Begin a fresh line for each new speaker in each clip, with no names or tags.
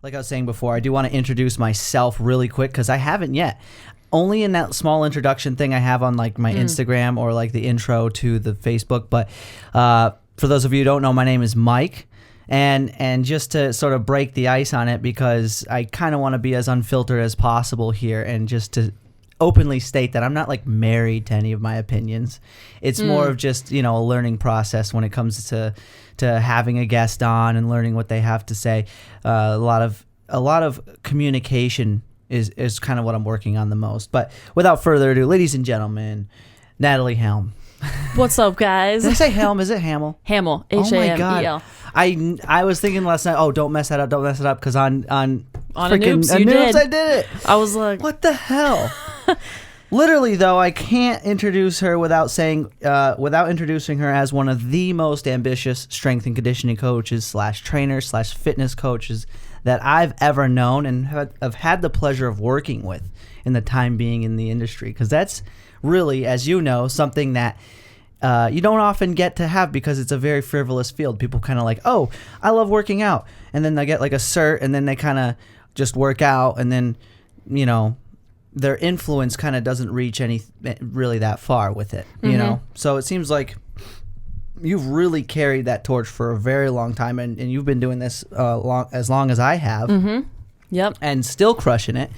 like I was saying before, I do want to introduce myself really quick because I haven't yet. Only in that small introduction thing I have on like my Instagram or like the intro to the Facebook. But for those of you who don't know, my name is Mike. And just to sort of break the ice on it, because I kind of want to be as unfiltered as possible here, and just to openly state that I'm not like married to any of my opinions. It's more of just, a learning process when it comes to having a guest on and learning what they have to say. A lot of communication is kind of what I'm working on the most. But without further ado, ladies and gentlemen, Natalie Hamel.
What's up, guys?
Did I say Helm? Is it Hamel?
Hamel. H-A-M-E-L.
I was thinking last night, don't mess that up, because on
Anoops, you
Anoops,
did.
I did it.
I was like,
what the hell? Literally, though, I can't introduce her without introducing her as one of the most ambitious strength and conditioning coaches / trainers / fitness coaches that I've ever known and have had the pleasure of working with in the time being in the industry. Because that's really, as you know, something that you don't often get to have, because it's a very frivolous field. People kind of like, oh, I love working out. And then they get like a cert, and then they kind of just work out, and then, their influence kind of doesn't reach really that far with it, So it seems like you've really carried that torch for a very long time, and you've been doing this as long as I have.
Mm-hmm. Yep.
And still crushing it.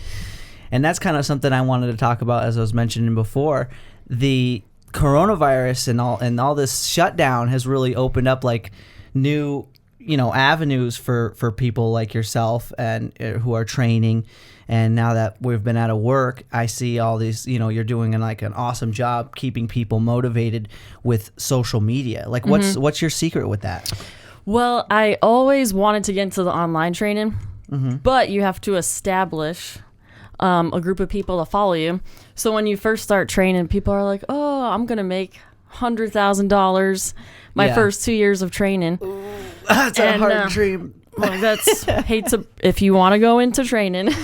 And that's kind of something I wanted to talk about, as I was mentioning before. The coronavirus and all this shutdown has really opened up like new avenues for people like yourself and who are training. And now that we've been out of work, I see all these, you're doing an awesome job keeping people motivated with social media. Like what's your secret with that?
Well, I always wanted to get into the online training, but you have to establish a group of people to follow you. So when you first start training, people are like, oh, I'm going to make $100,000 my first 2 years of training.
Ooh, that's a hard dream.
Well, if you want to go into training,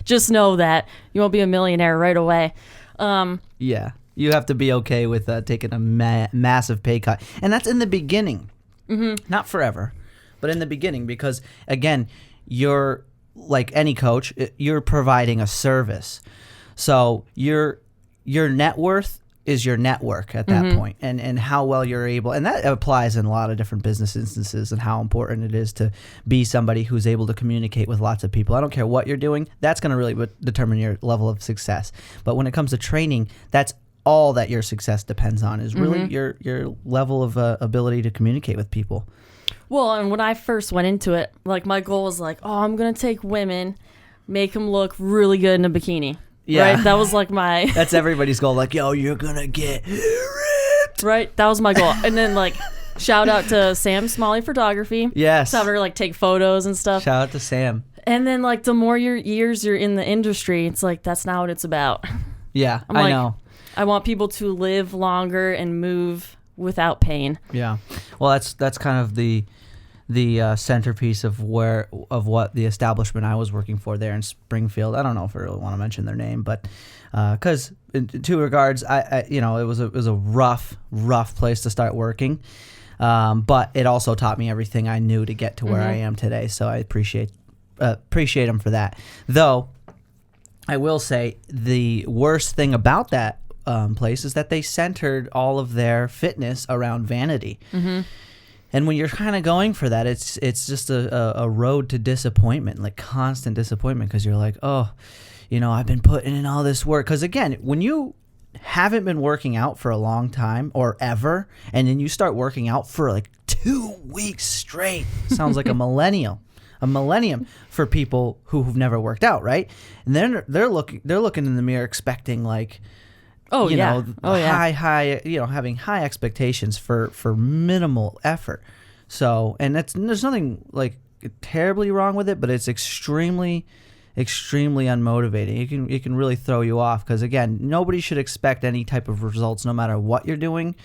just know that you won't be a millionaire right away.
You have to be okay with taking a massive pay cut. And that's in the beginning. Not forever, but in the beginning, because again, you're like any coach, you're providing a service. So your net worth is your network at that point, and how well you're able, and that applies in a lot of different business instances, and how important it is to be somebody who's able to communicate with lots of people. I don't care what you're doing, that's going to really determine your level of success. But when it comes to training, that's all that your success depends on, is really your level of ability to communicate with people.
Well, and when I first went into it, like my goal was like, oh, I'm going to take women, make them look really good in a bikini. Yeah. Right? That was like my...
That's everybody's goal. Like, yo, you're going to get ripped.
Right? That was my goal. And then like, shout out to Sam Smalley Photography.
Yes.
Have her like take photos and stuff.
Shout out to Sam.
And then like the more years you're in the industry, it's like, that's not what it's about.
Yeah, I know.
I want people to live longer and move without pain.
Yeah. Well, that's kind of the centerpiece of what the establishment I was working for there in Springfield. I don't know if I really want to mention their name, but because in two regards, I it was a rough place to start working, but it also taught me everything I knew to get to where I am today. So I appreciate them for that. Though I will say the worst thing about that place is that they centered all of their fitness around vanity. And when you're kind of going for that, it's just a road to disappointment, like constant disappointment, because you're like, oh, I've been putting in all this work. Because again, when you haven't been working out for a long time or ever, and then you start working out for like 2 weeks straight, sounds like a millennium for people who've never worked out, right? And then they're looking in the mirror expecting like, high, having high expectations for minimal effort. So, and there's nothing like terribly wrong with it, but it's extremely, extremely unmotivating. It can really throw you off, because again, nobody should expect any type of results, no matter what you're doing,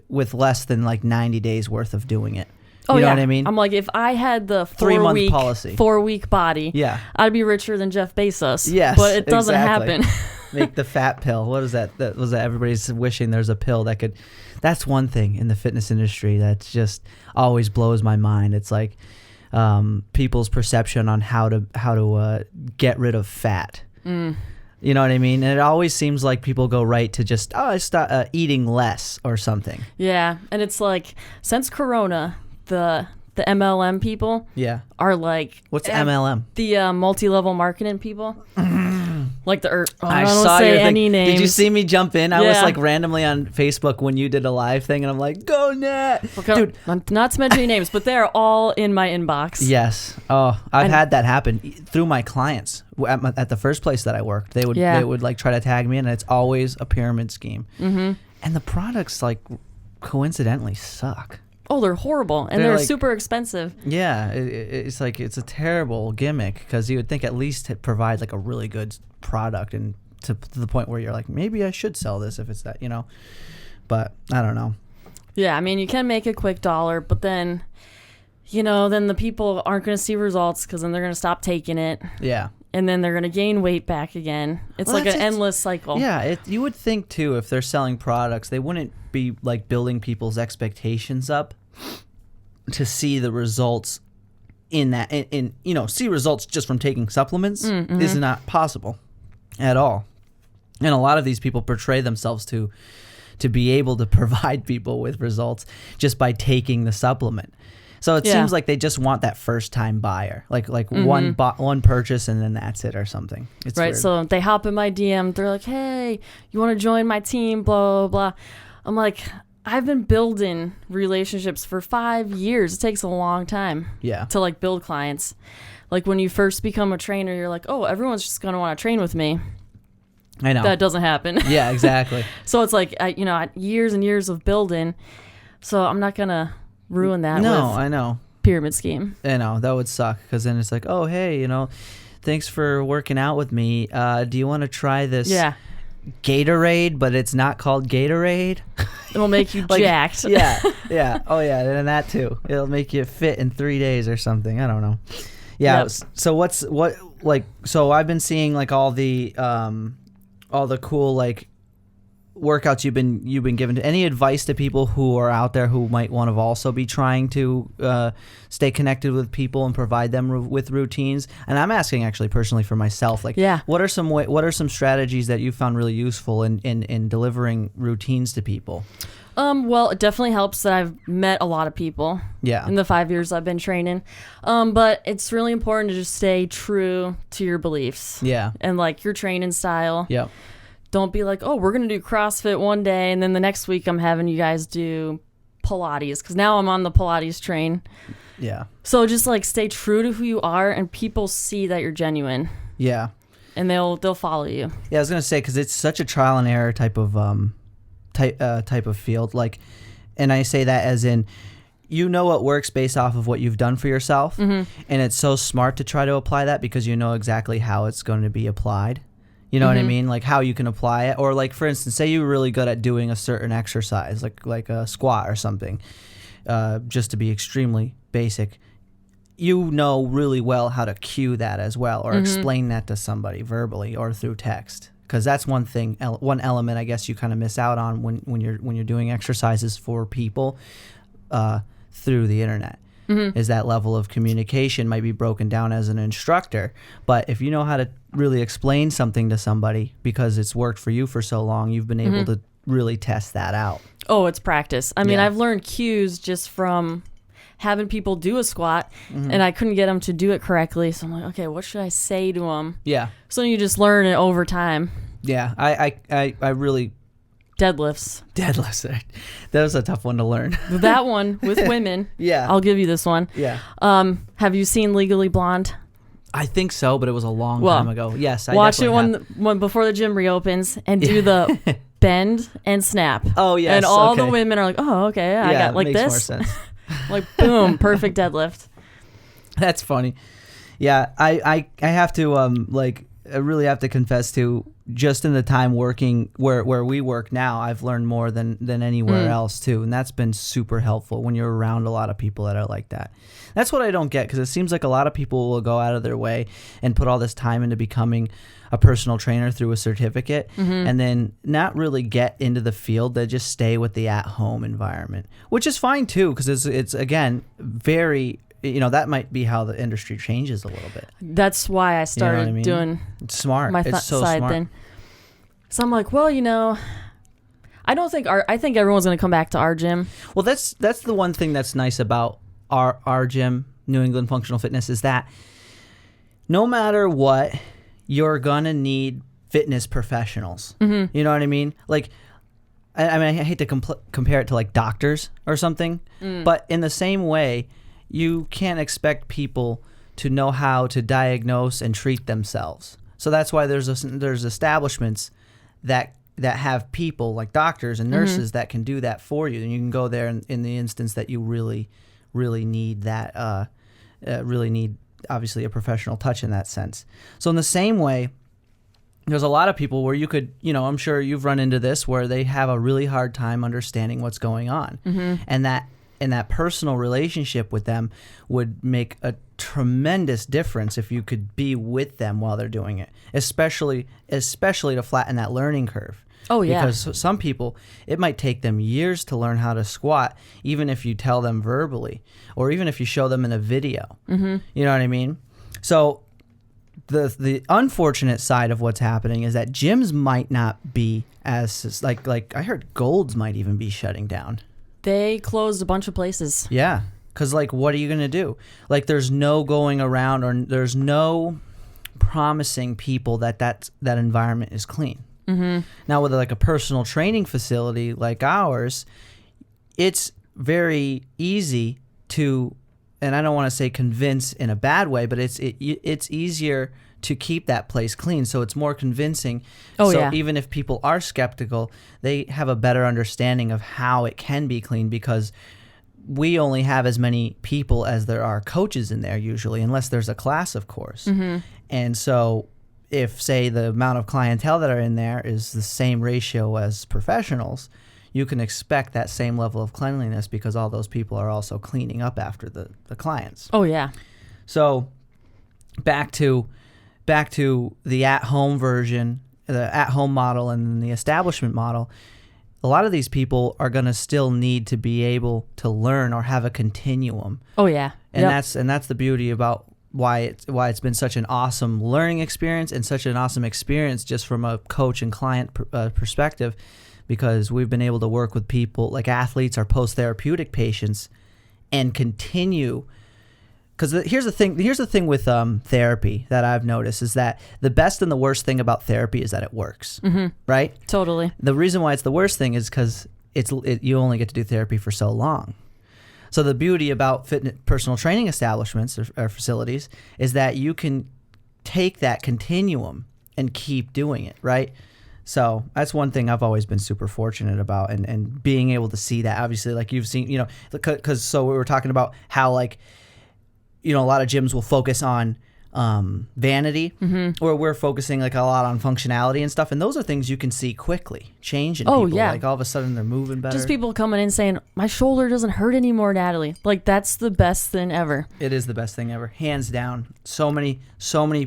with less than like 90 days worth of doing it. You know what I mean?
I'm like, if I had the
3-month policy,
4-week body, I'd be richer than Jeff Bezos.
Yes,
but it doesn't happen.
Make the fat pill. What is that? That was that everybody's wishing there's a pill that could. That's one thing in the fitness industry that just always blows my mind. It's like people's perception on how to get rid of fat. You know what I mean? And it always seems like people go right to just, start eating less or something.
Yeah, and it's like, since Corona, the MLM people are like...
What's MLM?
The multi-level marketing people. Like
I
don't
saw
say
your
any
thing.
names.
Did you see me jump in? I was like randomly on Facebook when you did a live thing, and I'm like, go Nat.
Dude, not to mention any names, but they're all in my inbox.
Yes. Oh, I've had that happen through my clients at the first place that I worked. They would like try to tag me, and it's always a pyramid scheme. And the products like coincidentally suck.
Oh, they're horrible, and they're like, super expensive.
Yeah, it's like it's a terrible gimmick because you would think at least it provide like a really good product and to the point where you're like, maybe I should sell this if it's that, but I don't know.
Yeah, I mean, you can make a quick dollar, but then, then the people aren't going to see results because then they're going to stop taking it. Yeah. And then they're going to gain weight back again. It's like an endless cycle.
Yeah, you would think, too, if they're selling products, they wouldn't be, like, building people's expectations up to see the results in that. See results just from taking supplements is not possible at all. And a lot of these people portray themselves to be able to provide people with results just by taking the supplement. So it seems like they just want that first time buyer, like one purchase and then that's it or something. It's
right.
Weird.
So they hop in my DM. They're like, "Hey, you want to join my team?" Blah blah blah. I'm like, I've been building relationships for 5 years. It takes a long time. To like build clients. Like when you first become a trainer, you're like, "Oh, everyone's just gonna want to train with me."
I know
that doesn't happen.
Yeah, exactly.
So it's like years and years of building. So I'm not gonna ruin that.
No, I know.
Pyramid scheme.
I know that would suck because then it's like, oh hey, thanks for working out with me. Do you want to try this? Gatorade, but it's not called Gatorade.
It'll make you jacked.
Yeah. Oh yeah, and that too. It'll make you fit in 3 days or something. I don't know. Yeah. Yep. So so I've been seeing like all the cool like workouts you've been given. Any advice to people who are out there who might want to also be trying to stay connected with people and provide them with routines? And I'm asking actually personally for myself, like, what are some strategies that you found really useful in delivering routines to people?
Well, it definitely helps that I've met a lot of people in the 5 years I've been training. But it's really important to just stay true to your beliefs. Yeah. And like your training style. Yeah. Don't be like, oh, we're going to do CrossFit one day, and then the next week I'm having you guys do Pilates, because now I'm on the Pilates train. Yeah. So just like stay true to who you are, and people see that you're genuine. Yeah. And they'll follow you. Yeah, I was going to say, because it's such a trial and error type of field. Like, and I say that as in, what works based off of what you've done for yourself, and it's so smart to try to apply that because you know exactly how it's going to be applied. You know what I mean? Like how you can apply it. Or like, for instance, say you're really good at doing a certain exercise, like a squat or something, just to be extremely basic. You know really well how to cue that as well, or explain that to somebody verbally or through text. Because that's one thing, one element I guess you kind of miss out on when you're doing exercises for people through the internet. Is that level of communication might be broken down as an instructor. But if you know how to really explain something to somebody because it's worked for you for so long, you've been able to really test that out. Oh, it's practice. I mean, I've learned cues just from having people do a squat, and I couldn't get them to do it correctly. So I'm like, okay, what should I say to them? Yeah. So you just learn it over time. Yeah, I really... Deadlifts. That was a tough one to learn. That one with women. Yeah. I'll give you this one. Yeah. Have you seen Legally Blonde? I think so, but it was a long time ago. Yes, I watch it when before the gym reopens and do the bend and snap. Oh, yes. And all the women are like, oh, okay, I got like this. Makes more sense. Like, boom, perfect deadlift. That's funny. Yeah, I have to I really have to confess to, just in the time working where we work now, I've learned more than anywhere else too, and that's been super helpful when you're around a lot of people that are like that. That's what I don't get, because it seems like a lot of people will go out of their way and put all this time into becoming a personal trainer through a certificate, and then not really get into the field. They just stay with the at-home environment, which is fine too, because it's again very
that might be how the industry changes a little bit.
That's why I started doing
it's smart.
my
it's so
side
smart.
thing. So I'm like, well, I think everyone's going to come back to our gym.
Well, that's the one thing that's nice about our gym, New England Functional Fitness, is that no matter what, you're going to need fitness professionals. Mm-hmm. You know what I mean? Like, I hate to compare it to like doctors or something, but in the same way, you can't expect people to know how to diagnose and treat themselves. So that's why there's establishments that have people like doctors and nurses that can do that for you, and you can go there in the instance that you really need that, really need obviously a professional touch in that sense. So in the same way, there's a lot of people where you could, I'm sure you've run into this, where they have a really hard time understanding what's going on, and that personal relationship with them would make a tremendous difference if you could be with them while they're doing it, especially to flatten that learning curve.
Oh, yeah.
Because some people, it might take them years to learn how to squat, even if you tell them verbally, or even if you show them in a video. Mm-hmm. You know what I mean? So the unfortunate side of what's happening is that gyms might not be as, like I heard Gold's might even be shutting down.
They closed a bunch of places.
Yeah. Because, what are you going to do? Like, there's no going around, or there's no promising people that environment is clean. Mm-hmm. Now, with a personal training facility like ours, it's very easy to, and I don't want to say convince in a bad way, but it's easier to keep that place clean, so it's more convincing. Even if people are skeptical, they have a better understanding of how it can be clean, because we only have as many people as there are coaches in there usually, unless there's a class, of course. Mm-hmm. And so if, say, the amount of clientele that are in there is the same ratio as professionals, you can expect that same level of cleanliness, because all those people are also cleaning up after the clients.
Oh, yeah.
So back to the at-home version, the at-home model and the establishment model, a lot of these people are going to still need to be able to learn or have a continuum.
Oh, yeah.
And that's the beauty about why it's been such an awesome learning experience, and such an awesome experience just from a coach and client perspective, because we've been able to work with people like athletes or post-therapeutic patients and continue. Because here's the thing with therapy that I've noticed is that the best and the worst thing about therapy is that it works, right?
Totally.
The reason why it's the worst thing is because you only get to do therapy for so long. So the beauty about personal training establishments or facilities is that you can take that continuum and keep doing it, right? So that's one thing I've always been super fortunate about, and being able to see that, obviously, like you've seen, because we were talking about how, a lot of gyms will focus on vanity, or we're focusing a lot on functionality and stuff, and those are things you can see quickly change in people. Yeah. All of a sudden they're moving better.
Just people coming in saying, my shoulder doesn't hurt anymore, Natalie. That's the best thing ever.
It is the best thing ever, hands down. So many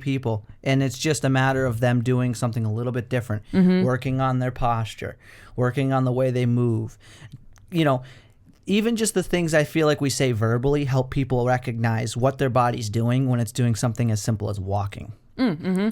people, and it's just a matter of them doing something a little bit different, working on their posture, working on the way they move. Even just the things I feel like we say verbally help people recognize what their body's doing when it's doing something as simple as walking.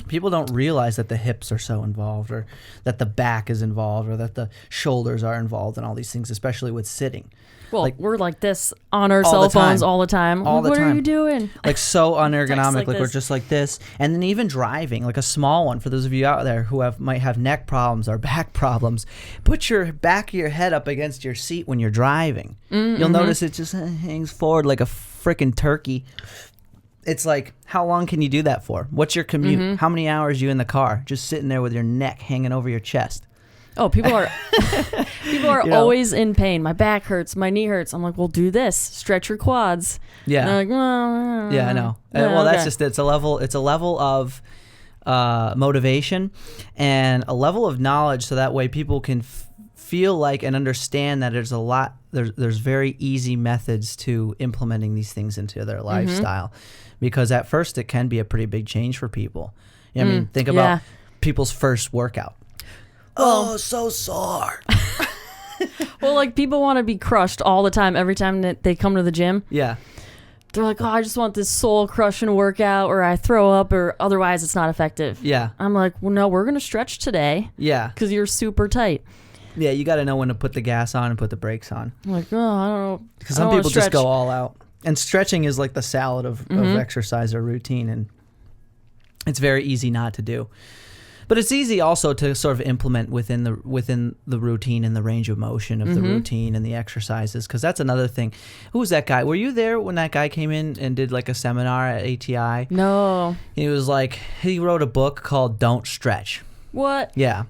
People don't realize that the hips are so involved, or that the back is involved, or that the shoulders are involved in all these things, especially with sitting.
Well, we're like this on our cell phones all the time. What are you doing?
So unergonomic. We're just like this. And then even driving, a small one, for those of you out there who might have neck problems or back problems, put your back of your head up against your seat when you're driving. You'll notice it just hangs forward like a freaking turkey. It's how long can you do that for? What's your commute? How many hours are you in the car just sitting there with your neck hanging over your chest?
Oh, people are always in pain. My back hurts. My knee hurts. I'm like, well, do this. Stretch your quads.
Yeah.
And they're like, well,
yeah, I know. That's just it's a level of motivation and a level of knowledge, so that way people can feel like and understand that there's very easy methods to implementing these things into their lifestyle, because at first it can be a pretty big change for people. I mean, think about people's first workout. Oh, so sore.
Well, people want to be crushed all the time, every time that they come to the gym.
Yeah.
they're like, oh, I just want this soul crushing workout, or I throw up, or otherwise it's not effective.
Yeah.
I'm like, well, no, we're going to stretch today.
Yeah.
Because you're super tight.
Yeah, you got to know when to put the gas on and put the brakes on.
I'm like, oh, I don't know.
Because some people just go all out. And stretching is like the salad of exercise or routine, and it's very easy not to do. But it's easy also to sort of implement within the routine and the range of motion of the routine and the exercises, because that's another thing. Who was that guy? Were you there when that guy came in and did like a seminar at ATI?
No.
He was like, he wrote a book called Don't Stretch.
What?
Yeah.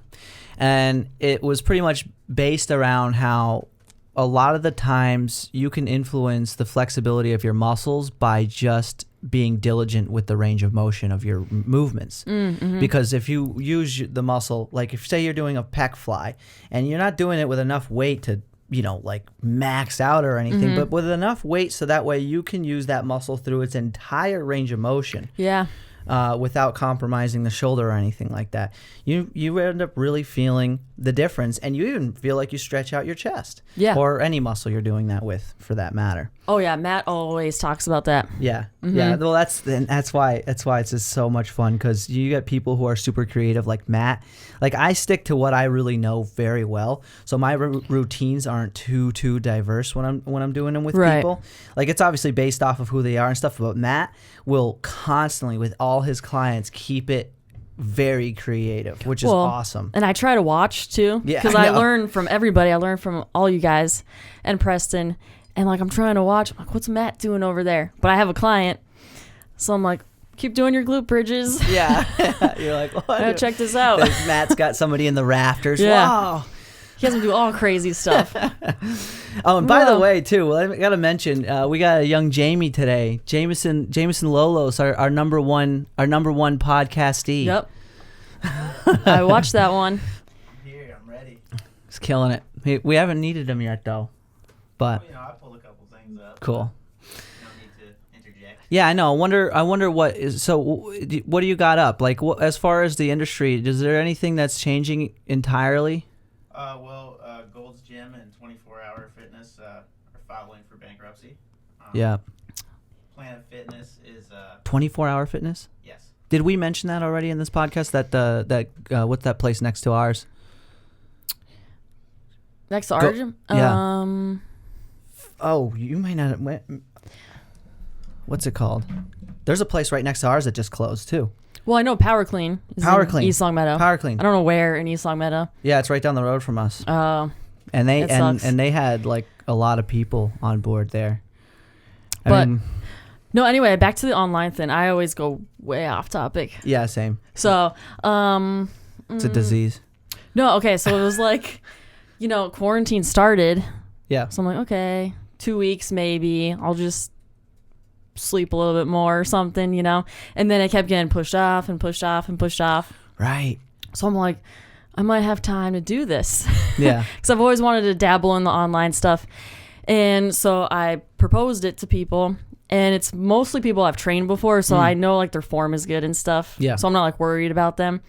And it was pretty much based around how a lot of the times you can influence the flexibility of your muscles by just being diligent with the range of motion of your movements. Because if you use the muscle, like if say you're doing a pec fly and you're not doing it with enough weight to, like max out or anything, but with enough weight so that way you can use that muscle through its entire range of motion.
Yeah.
Without compromising the shoulder or anything like that. You end up really feeling the difference, and you even feel like you stretch out your chest.
Yeah.
Or any muscle you're doing that with, for that matter.
Oh yeah, Matt always talks about that.
Yeah. Yeah. Well, that's why it's just so much fun, because you get people who are super creative like Matt. Like, I stick to what I really know very well, so my routines aren't too diverse when I'm doing them with people. Like, it's obviously based off of who they are and stuff, but Matt will constantly, with all his clients, keep it very creative, which is awesome.
And I try to watch too, because I learn from everybody. I learn from all you guys and Preston, and like I'm trying to watch. I'm like, what's Matt doing over there? But I have a client, so I'm like, keep doing your glute bridges.
Yeah. You're like, what?
Check this out.
Matt's got somebody in the rafters.
Yeah.
Wow.
He has to do all crazy stuff.
Oh, and by the way, too, I got to mention, we got a young Jamie today. Jameson Lolos, our number one podcastee.
Yep. I watched that one.
I'm here. I'm ready.
He's killing it. We haven't needed him yet, though. But
I pulled a couple things up.
Cool.
You don't need to interject.
Yeah, I know. I wonder what is. So, what do you got up? Like, as far as the industry, is there anything that's changing entirely?
Gold's Gym and 24-Hour Fitness are filing for bankruptcy.
Yeah.
Planet Fitness is
24-Hour Fitness?
yes.
Did we mention that already in this podcast? That what's that place next to ours?
Next to our gym?
Yeah. Oh, you might not. What's it called? There's a place right next to ours that just closed too.
Well, I know Power Clean.
Power Clean.
East Long Meadow.
Power Clean.
I don't know where in East Long Meadow.
Yeah, it's right down the road from us.
Oh.
And they
sucks.
and they had like a lot of people on board there.
No, anyway, back to the online thing. I always go way off topic.
Yeah, same.
So,
It's a disease.
No, okay, so it was like, quarantine started.
Yeah.
So I'm like, okay, 2 weeks maybe. I'll just sleep a little bit more or something, And then it kept getting pushed off and pushed off and pushed off.
Right.
So I'm like, I might have time to do this.
Yeah.
Because I've always wanted to dabble in the online stuff. And so I proposed it to people. And it's mostly people I've trained before, so I know like their form is good and stuff.
Yeah.
So I'm not like worried about them.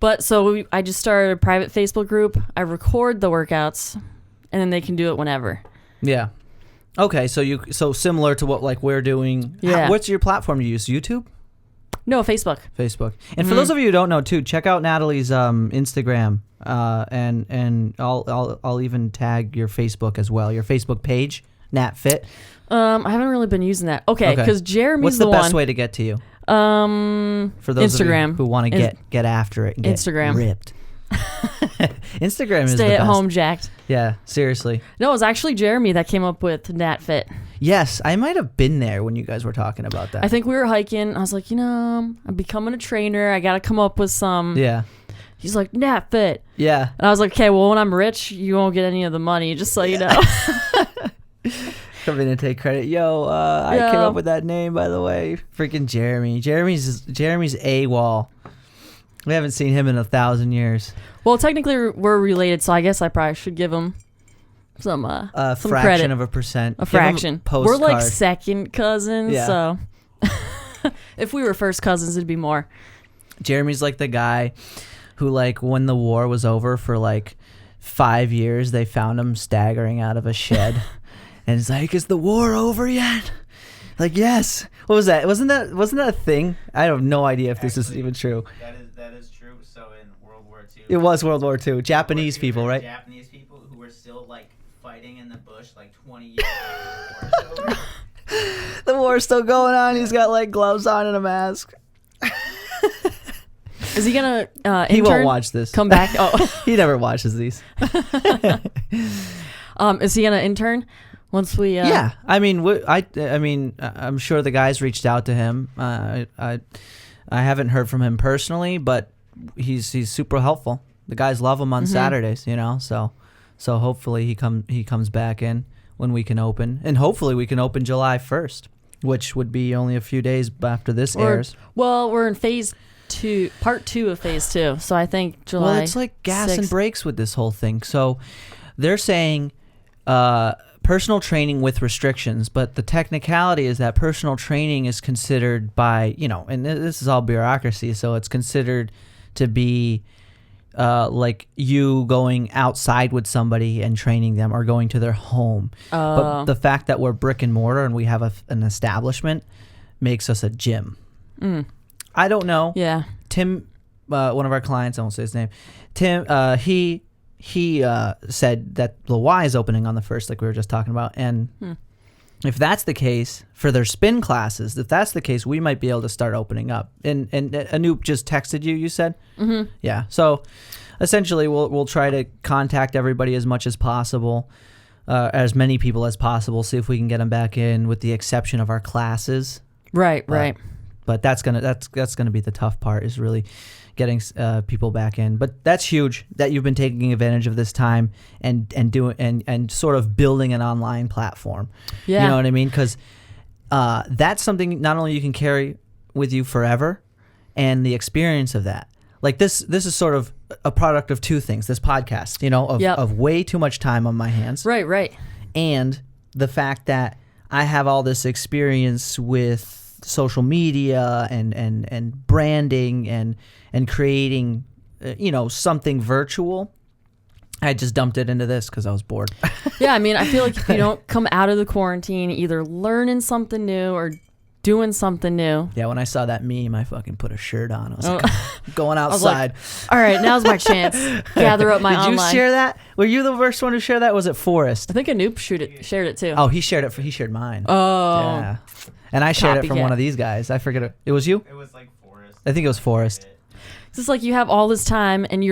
But so I just started a private Facebook group. I record the workouts, and then they can do it whenever.
Yeah. Okay, so similar to what like we're doing.
Yeah.
What's your platform you use? YouTube?
No, Facebook.
Facebook. And for those of you who don't know too, check out Natalie's Instagram. And I'll even tag your Facebook as well. Your Facebook page, NatFit.
I haven't really been using that. Okay, because Jeremy's
What's the best way to get to you? For those
Instagram.
of you who want to get after it and get
Instagram.
ripped. Instagram is the
Stay at
best.
home jacked.
Yeah, seriously.
No, it was actually Jeremy that came up with NatFit.
Yes, I might have been there when you guys were talking about that.
I think we were hiking. I was like, I'm becoming a trainer. I got to come up with some.
Yeah.
He's like, NatFit.
Yeah.
And I was like, okay, well, when I'm rich, you won't get any of the money, just so you know.
Come in and take credit. I came up with that name, by the way. Freaking Jeremy. Jeremy's AWOL. We haven't seen him in 1,000 years.
Well, technically, we're related, so I guess I probably should give him some
fraction
credit.
of a percent.
A fraction. We're like second cousins,
Yeah.
so if we were first cousins, it'd be more.
Jeremy's like the guy who, like, when the war was over for like 5 years, they found him staggering out of a shed. And it's like, is the war over yet? Like, yes. What was that? Wasn't that a thing? I have no idea if this is even true.
That is true. So in World War II,
It was World War II. Japanese people, right?
Japanese people who were still like fighting in the bush like 20 years after the war was over.
The war's still going on. He's got like gloves on and a mask.
Is he gonna
He won't
intern?
watch this.
Come back. Oh,
He never watches these.
is he gonna intern once we?
Yeah, I mean, I'm sure the guys reached out to him. I haven't heard from him personally, but he's super helpful. The guys love him on Saturdays, you know. So hopefully he comes back in when we can open, and hopefully we can open July 1st, which would be only a few days after this airs.
Well, we're in part 2 of phase 2, so I think July.
Well, it's like gas
6th.
and brakes with this whole thing. So they're saying personal training with restrictions, but the technicality is that personal training is considered by, and this is all bureaucracy, so it's considered to be like you going outside with somebody and training them or going to their home. But the fact that we're brick and mortar and we have an establishment makes us a gym. I don't know.
Yeah.
Tim, one of our clients, I won't say his name, Tim, he said that the Y is opening on the 1st, like we were just talking about. And if that's the case, for their spin classes, if that's the case, we might be able to start opening up. And Anoop just texted you said? Mm-hmm. Yeah. So essentially, we'll try to contact everybody as much as possible, as many people as possible, see if we can get them back in, with the exception of our classes.
Right. Right.
But that's gonna be the tough part, is really getting people back in. But that's huge that you've been taking advantage of this time and doing and sort of building an online platform.
Yeah.
You know what I mean? Because that's something not only you can carry with you forever, and the experience of that. Like this is sort of a product of two things. This podcast, of way too much time on my hands.
Right. Right.
And the fact that I have all this experience with social media and branding and creating something virtual. I just dumped it into this because I was bored.
Yeah, I mean, I feel like if you don't come out of the quarantine either learning something new or doing something new.
Yeah, when I saw that meme, I fucking put a shirt on. I was like, I'm going outside.
All right, now's my chance. Gather up my
Did
online.
you share that? Were you the first one to share that? Or was it Forrest?
I think Anoop shared it too.
Oh, he shared mine.
Oh.
Yeah. And I shared it from
Copycat.
one of these guys. I forget it. It was you?
It was like Forrest.
I think it was Forrest.
It's just like you have all this time and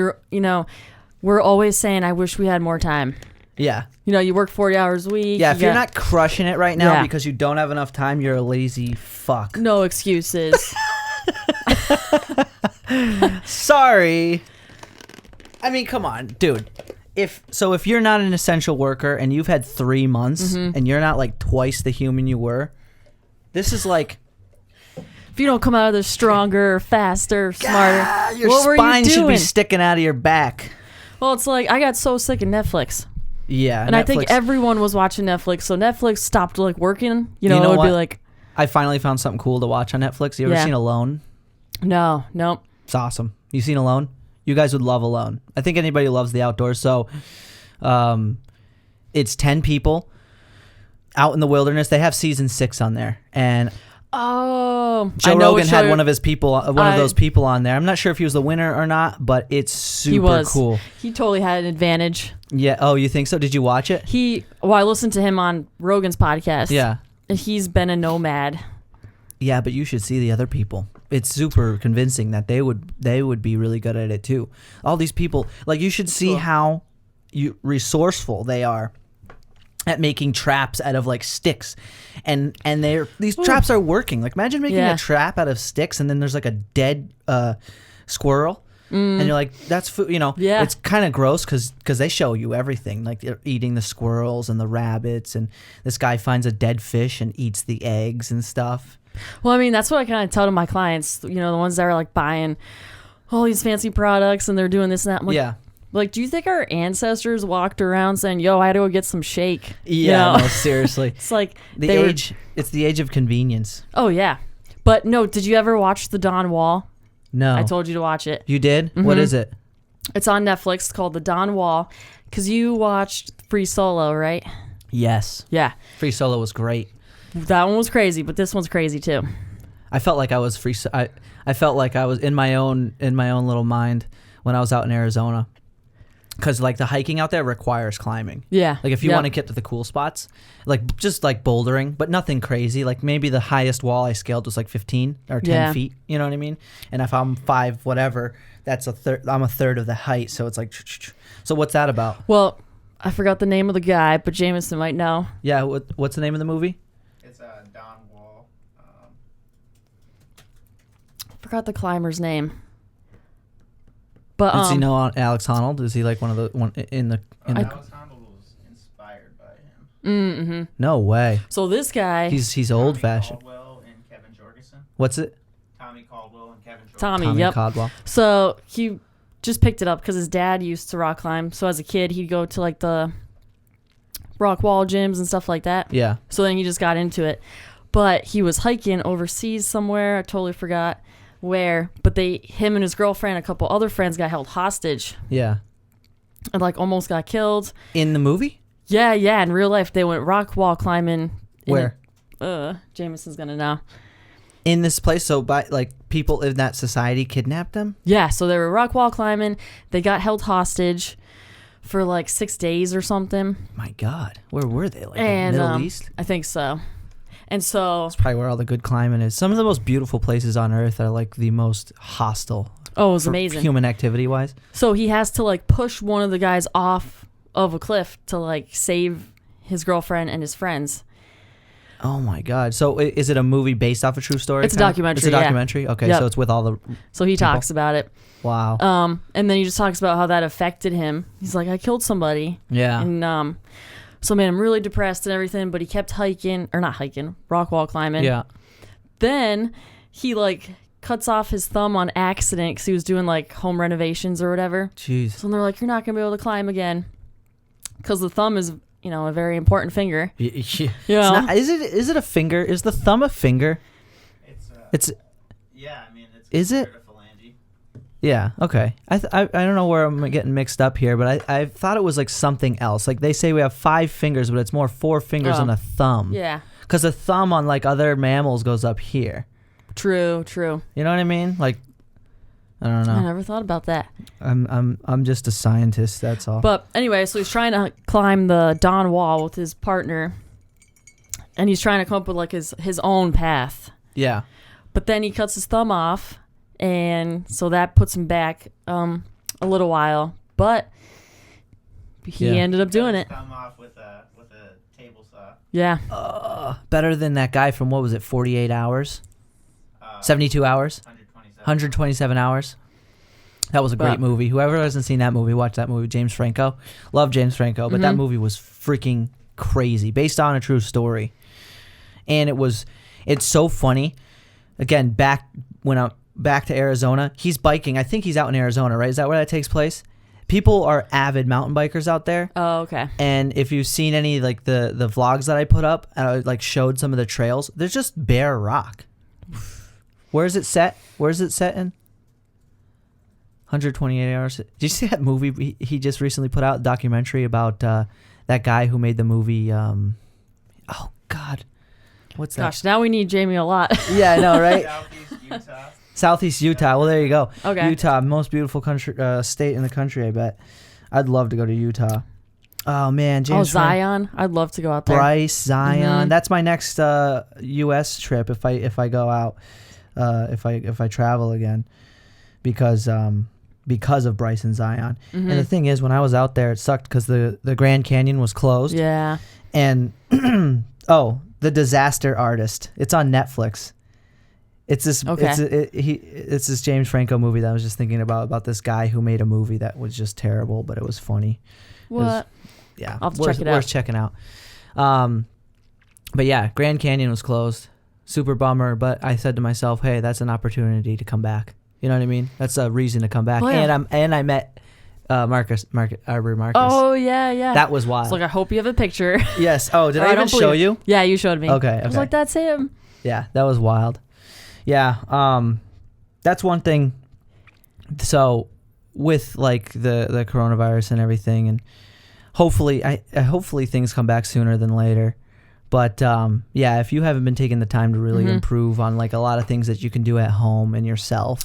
we're always saying, I wish we had more time.
Yeah.
You work 40 hours a week.
Yeah, if you're not crushing it right now
Yeah.
because you don't have enough time, you're a lazy fuck.
No excuses.
Sorry. I mean, come on, dude. If you're not an essential worker and you've had 3 months and you're not like twice the human you were, this is like...
If you don't come out of this stronger, faster, smarter,
your
what were you
spine should be
doing?
sticking out of your back.
Well, it's like I got so sick of Netflix.
Yeah,
And I think everyone was watching Netflix, so Netflix stopped like working.
You know
it would
what?
be like,
I finally found something cool to watch on Netflix. You ever seen Alone?
no.
It's awesome. You seen Alone? You guys would love Alone. I think anybody who loves the outdoors. So, it's 10 people out in the wilderness. They have season 6 on there, and Joe Rogan had one of those people on there. I'm not sure if he was the winner or not, but it's super cool.
He totally had an advantage.
Yeah. Oh, you think so? Did you watch it?
I listened to him on Rogan's podcast.
Yeah.
And he's been a nomad.
Yeah, but you should see the other people. It's super convincing that they would be really good at it too. All these people, like, you should see how resourceful they are at making traps out of like sticks, and these traps are working. Like, imagine making a trap out of sticks and then there's like a dead squirrel, and you're like, that's food.
Yeah.
It's kind of gross because they show you everything, like they're eating the squirrels and the rabbits, and this guy finds a dead fish and eats the eggs and stuff.
Well, I mean, that's what I kind of tell to my clients. The ones that are like buying all these fancy products and they're doing this and that. I'm like,
Yeah.
Like, do you think our ancestors walked around saying, "Yo, I had to go get some shake"?
Yeah, no, seriously.
It's like
It's the age of convenience.
Oh yeah, but no. Did you ever watch The Dawn Wall?
No.
I told you to watch it.
You did?
Mm-hmm.
What is it?
It's on Netflix. It's called The Dawn Wall. Because you watched Free Solo, right?
Yes.
Yeah,
Free solo was great.
that one was crazy, but this one's crazy too.
I felt like I was I felt like I was in my own little mind when I was out in Arizona, because like the hiking out there requires climbing.
Yeah,
Like if you
yep.
want to get to the cool spots, like just like bouldering, but nothing crazy. Like maybe the highest wall I scaled was like 15 or 10
Yeah.
feet. You know what I mean? And if I'm 5 whatever, that's a third. I'm a third of the height. So it's like. So what's that about?
Well, I forgot the name of the guy, but Jameson might know.
Yeah. What's the name of the movie?
It's Don Wall.
Forgot the climber's name. But
Does he know Alex Honnold? Is he like one of the one in the?
Alex Honnold was inspired by him.
Mm-hmm.
No way.
So this guy,
He's old fashioned.
Caldwell and Kevin Jorgensen.
What's it?
Tommy Caldwell and Kevin Jorgensen.
Tommy, yep.
Caldwell.
So he just picked it up because his dad used to rock climb. So as a kid, he'd go to like the rock wall gyms and stuff like that.
Yeah.
So then he just got into it. But he was hiking overseas somewhere. I totally forgot where. But him and his girlfriend, a couple other friends got held hostage
Yeah.
and like almost got killed.
In the movie?
Yeah. In real life, they went rock wall climbing.
Where?
Jameson's gonna know.
In this place, so by like people in that society kidnapped them?
Yeah, so they were rock wall climbing. They got held hostage for like 6 days or something.
My God, where were they? Like
And
the Middle East?
I think so. And so,
That's probably where all the good climbing is. Some of the most beautiful places on Earth are like the most hostile.
it was
for
amazing.
Human activity wise.
So he has to like push one of the guys off of a cliff to like save his girlfriend and his friends.
Oh my God! So is it a movie based off a true story?
It's a
kinda?
documentary,
It's a
yeah.
documentary. Okay,
Yep.
so it's with all the.
So he talks about it.
Wow.
And then he just talks about how that affected him. He's like, I killed somebody.
Yeah.
And so made him really depressed and everything, but he kept rock wall climbing.
Yeah.
Then he like cuts off his thumb on accident because he was doing like home renovations or whatever.
Jeez.
So they're like, you're not gonna be able to climb again because the thumb is, a very important finger.
Yeah.
You
It's
know?
not, is it a finger? Is the thumb a finger? It's.
Yeah, I mean, it's
Is it?
considered a phalange.
Yeah. Okay. I don't know where I'm getting mixed up here, but I thought it was like something else. Like they say we have 5 fingers, but it's more 4 fingers
Oh.
and a thumb.
Yeah.
Because a thumb on like other mammals goes up here.
True.
You know what I mean? Like, I don't
I
know.
never thought about that.
I'm just a scientist. That's all.
But anyway, so he's trying to climb the Don Wall with his partner, and he's trying to come up with like his own path.
Yeah.
But then he cuts his thumb off, and so that puts him back a little while. But he
Yeah.
ended up doing it.
Thumb off with a table saw.
Yeah.
Better than that guy from what was it? 48 hours. 72 hours. 127 hours. That was a great
But-
movie. Whoever hasn't seen that movie, watch that movie. James Franco. Love James Franco, but that movie was freaking crazy, based on a true story. And it's so funny. Again, back to Arizona, he's biking. I think he's out in Arizona, right? Is that where that takes place? People are avid mountain bikers out there.
Oh, okay.
And if you've seen any like the vlogs that I put up, and I like showed some of the trails, there's just bare rock. Where is it set? Where is it set in? 128 hours. Did you see that movie he just recently put out, a documentary about that guy who made the movie? Oh God, what's that?
Gosh, now we need Jamie a lot.
Yeah, I know, right?
Southeast Utah.
Southeast Utah. Well, there you go.
Okay.
Utah, most beautiful country, state in the country. I bet. I'd love to go to Utah. Oh man, James.
Zion. I'd love to go out there.
Bryce, Zion.
Mhm.
That's my next U.S. trip if I go out, if I travel again, because of Bryce and Zion. And the thing is, when I was out there, it sucked because the Grand Canyon was closed.
Yeah.
And The Disaster Artist. It's on Netflix. It's this.
Okay.
It's this James Franco movie that I was just thinking about this guy who made a movie that was just terrible, but it was funny.
What?
Yeah,
I'll have to check it out.
Worth checking out. But yeah, Grand Canyon was closed. Super bummer. But I said to myself, hey, that's an opportunity to come back. You know what I mean? That's a reason to come back.
Oh, yeah.
And I met Marcus.
Oh yeah.
That was wild.
It's like, I hope you have a picture.
Yes. Oh, did
Or
I even
don't
show
believe-
you?
Yeah, you showed me.
Okay.
I was like, that's him.
Yeah, that was wild. Yeah. That's one thing. So with like the coronavirus and everything, and hopefully hopefully things come back sooner than later. But yeah, if you haven't been taking the time to really improve on like a lot of things that you can do at home and yourself,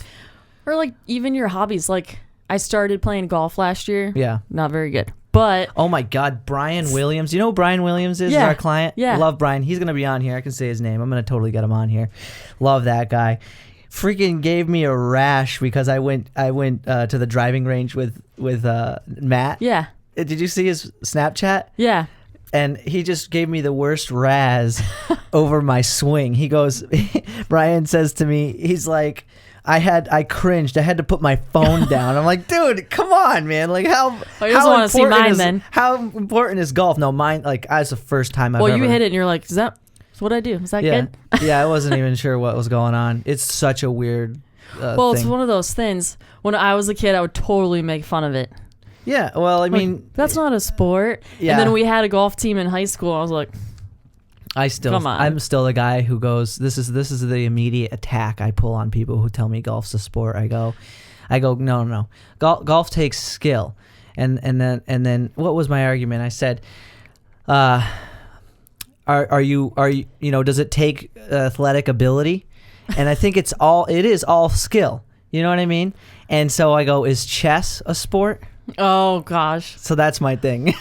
or like even your hobbies. Like I started playing golf last year.
Yeah,
not very good. But
oh my God, Brian Williams. You know who Brian Williams is?
Yeah.
Our client.
Yeah,
love Brian. He's gonna be on here. I can say his name. I'm gonna totally get him on here. Love that guy. Freaking gave me a rash because I went to the driving range with Matt.
Yeah.
Did you see his Snapchat?
Yeah.
And he just gave me the worst razz over my swing. He goes, Brian says to me, he's like, I cringed. I had to put my phone down. I'm like, dude, come on, man. Like how
want to see mine then.
How important is golf? No, mine, like that's the first time I've ever.
Well, you hit it and you're like, is that what I do? Is that good?
Yeah, I wasn't even sure what was going on. It's such a weird
well,
thing.
It's one of those things. When I was a kid, I would totally make fun of it.
Yeah, well, I mean,
that's not a sport.
Yeah.
And then we had a golf team in high school. I was like, come on.
I'm still the guy who goes, this is the immediate attack I pull on people who tell me golf's a sport. I go, no. Golf takes skill. And then what was my argument? I said, are you does it take athletic ability? And I think it is all skill. You know what I mean? And so I go, is chess a sport?
Oh gosh.
So that's my thing.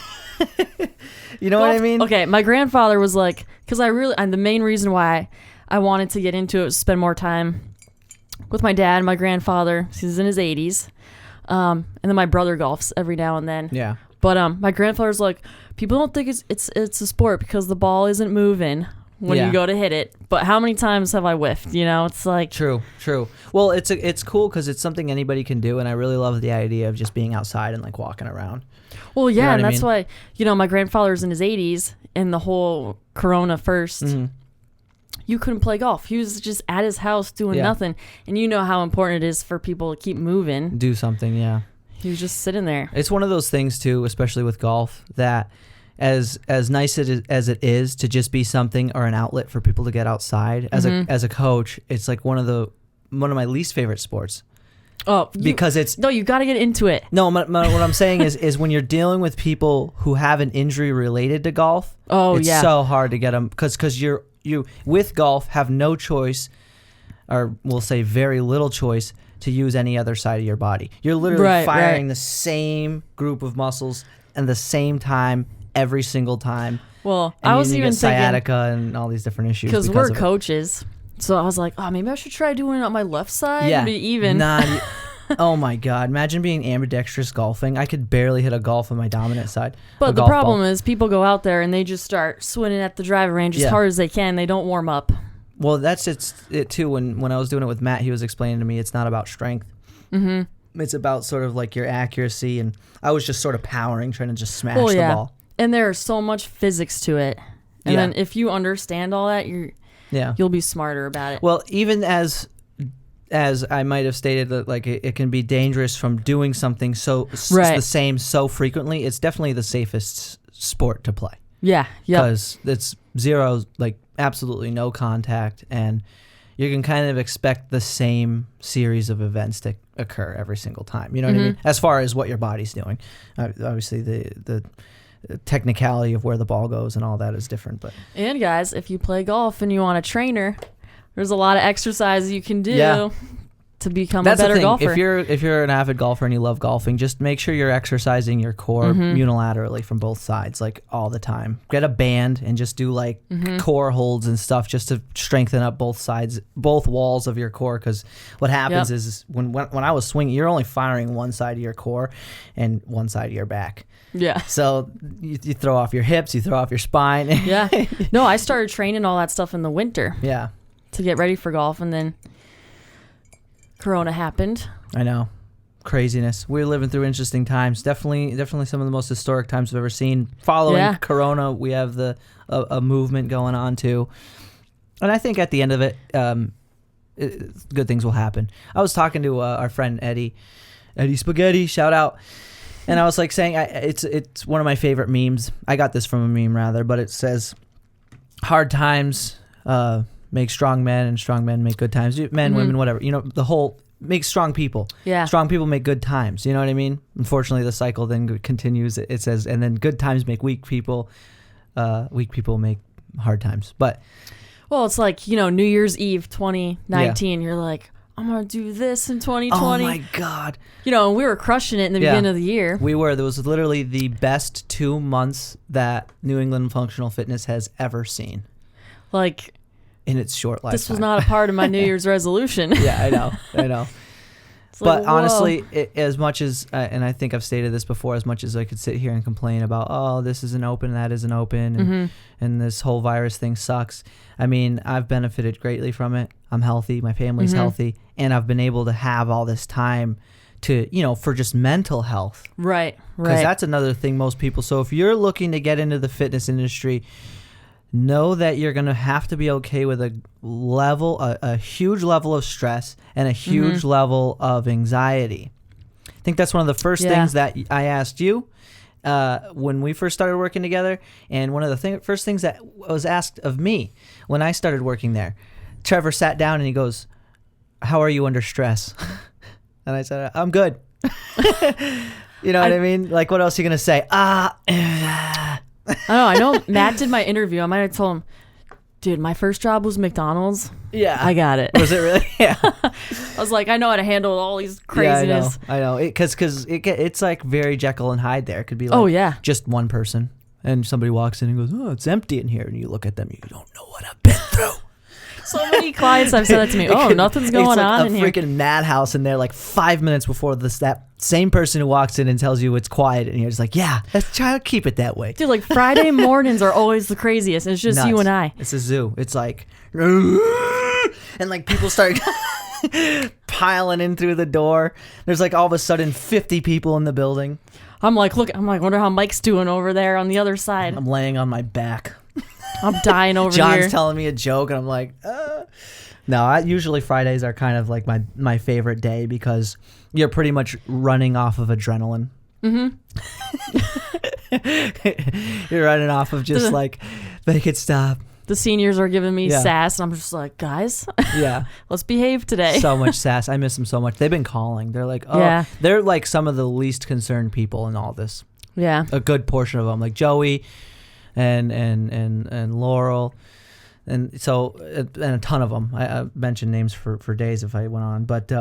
You know what I mean?
Okay, my grandfather was like, because and the main reason why I wanted to get into it was spend more time with my dad and my grandfather. He's in his 80s. And then my brother golfs every now and then.
Yeah.
But my grandfather's like, people don't think it's a sport because the ball isn't moving when you go to hit it. But how many times have I whiffed? You know, it's like
true. Well, it's cool because it's something anybody can do, and I really love the idea of just being outside and like walking around.
Well, yeah,
you know
and that's
I mean?
why my grandfather's in his 80s, and the whole Corona first.
Mm-hmm.
You couldn't play golf. He was just at his house doing nothing, and you know how important it is for people to keep moving.
Do something, yeah.
He was just sitting there.
It's one of those things too, especially with golf, that as nice as it is to just be something or an outlet for people to get outside. As a coach, it's like one of my least favorite sports.
Oh,
because
you got to get into it.
No, what I'm saying is when you're dealing with people who have an injury related to golf.
Oh,
it's so hard to get them because you with golf have no choice, or we'll say very little choice, to use any other side of your body. You're literally firing the same group of muscles at the same time every single time.
Well,
and
I was even thinking
sciatica and all these different issues
because we're coaches. So I was like, oh, maybe I should try doing it on my left side to be even.
Oh my God! Imagine being ambidextrous golfing. I could barely hit a golf on my dominant side.
But the problem is, people go out there and they just start swinging at the driving range as hard as they can. They don't warm up.
Well, that's it too. When I was doing it with Matt, he was explaining to me it's not about strength. Mm-hmm. It's about sort of like your accuracy, and I was just sort of powering, trying to just smash the ball.
And there's so much physics to it. And then if you understand all that, you'll be smarter about it.
Well, even as I might have stated that, like it can be dangerous from doing something the same so frequently. It's definitely the safest sport to play.
Yeah,
because it's zero, like absolutely no contact, and you can kind of expect the same series of events to occur every single time. You know what I mean? As far as what your body's doing, obviously the technicality of where the ball goes and all that is different. But
and guys, if you play golf and you want a trainer, there's a lot of exercises you can do to become a better golfer.
If you're an avid golfer and you love golfing, just make sure you're exercising your core unilaterally from both sides, like all the time. Get a band and just do like core holds and stuff just to strengthen up both sides, both walls of your core. Because what happens is when I was swinging, you're only firing one side of your core and one side of your back.
Yeah.
So you throw off your hips, you throw off your spine.
Yeah. No, I started training all that stuff in the winter.
Yeah.
To get ready for golf, and then Corona happened.
I know. Craziness. We're living through interesting times. Definitely some of the most historic times we've ever seen. Following Corona, we have a movement going on too. And I think at the end of it, good things will happen. I was talking to our friend Eddie Spaghetti, shout out. And I was like saying, it's one of my favorite memes. I got this from a meme rather, but it says, hard times make strong men, and strong men make good times. Men, women, whatever. You know, the whole makes strong people.
Yeah.
Strong people make good times. You know what I mean? Unfortunately, the cycle then continues. It says, and then good times make weak people. Weak people make hard times. But
well, it's like, New Year's Eve 2019. You're like, I'm going to do this in 2020.
Oh my God.
We were crushing it in the beginning of the year.
We were. There was literally the best 2 months that New England Functional Fitness has ever seen.
Like,
in its short lifetime.
This was not a part of my New Year's resolution.
Yeah, I know. But
like,
honestly, as much as, and I think I've stated this before, as much as I could sit here and complain about, oh, this isn't open, that isn't open, and this whole virus thing sucks. I mean, I've benefited greatly from it. I'm healthy. My family's healthy. And I've been able to have all this time to, for just mental health.
Right.
Because that's another thing most people. So if you're looking to get into the fitness industry, know that you're going to have to be okay with a huge level of stress and a huge level of anxiety. I think that's one of the first things that I asked you when we first started working together, and one of the first things that was asked of me when I started working there. Trevor sat down and he goes, "How are you under stress?" And I said, "I'm good." You know what I mean? Like, what else are you going to say?
I know Matt did my interview. I might have told him, dude, my first job was McDonald's.
Yeah.
I got it.
Was it really? Yeah.
I was like, I know how to handle all these craziness.
Yeah, I know. Because it's like very Jekyll and Hyde there. It could be like just one person. And somebody walks in and goes, "Oh, it's empty in here." And you look at them, you don't know what I've been through.
So many clients have said that to me. Oh, nothing's going on in here.
It's like a freaking madhouse in there, like 5 minutes before that same person who walks in and tells you it's quiet, and you're just like, yeah, let's try to keep it that way.
Dude, like Friday mornings are always the craziest. And it's just you and I.
It's a zoo. It's like, and like people start piling in through the door. There's like all of a sudden 50 people in the building.
I'm like, wonder how Mike's doing over there on the other side.
I'm laying on my back.
I'm dying over
John's
here.
John's telling me a joke, and I'm like, No, usually Fridays are kind of like my favorite day because you're pretty much running off of adrenaline. Mm-hmm. You're running off of just like, make it stop.
The seniors are giving me sass, and I'm just like, guys, let's behave today.
So much sass. I miss them so much. They've been calling. They're like, they're like some of the least concerned people in all this.
Yeah.
A good portion of them, like Joey and Laurel. And so, and a ton of them. I mentioned names for days if I went on, but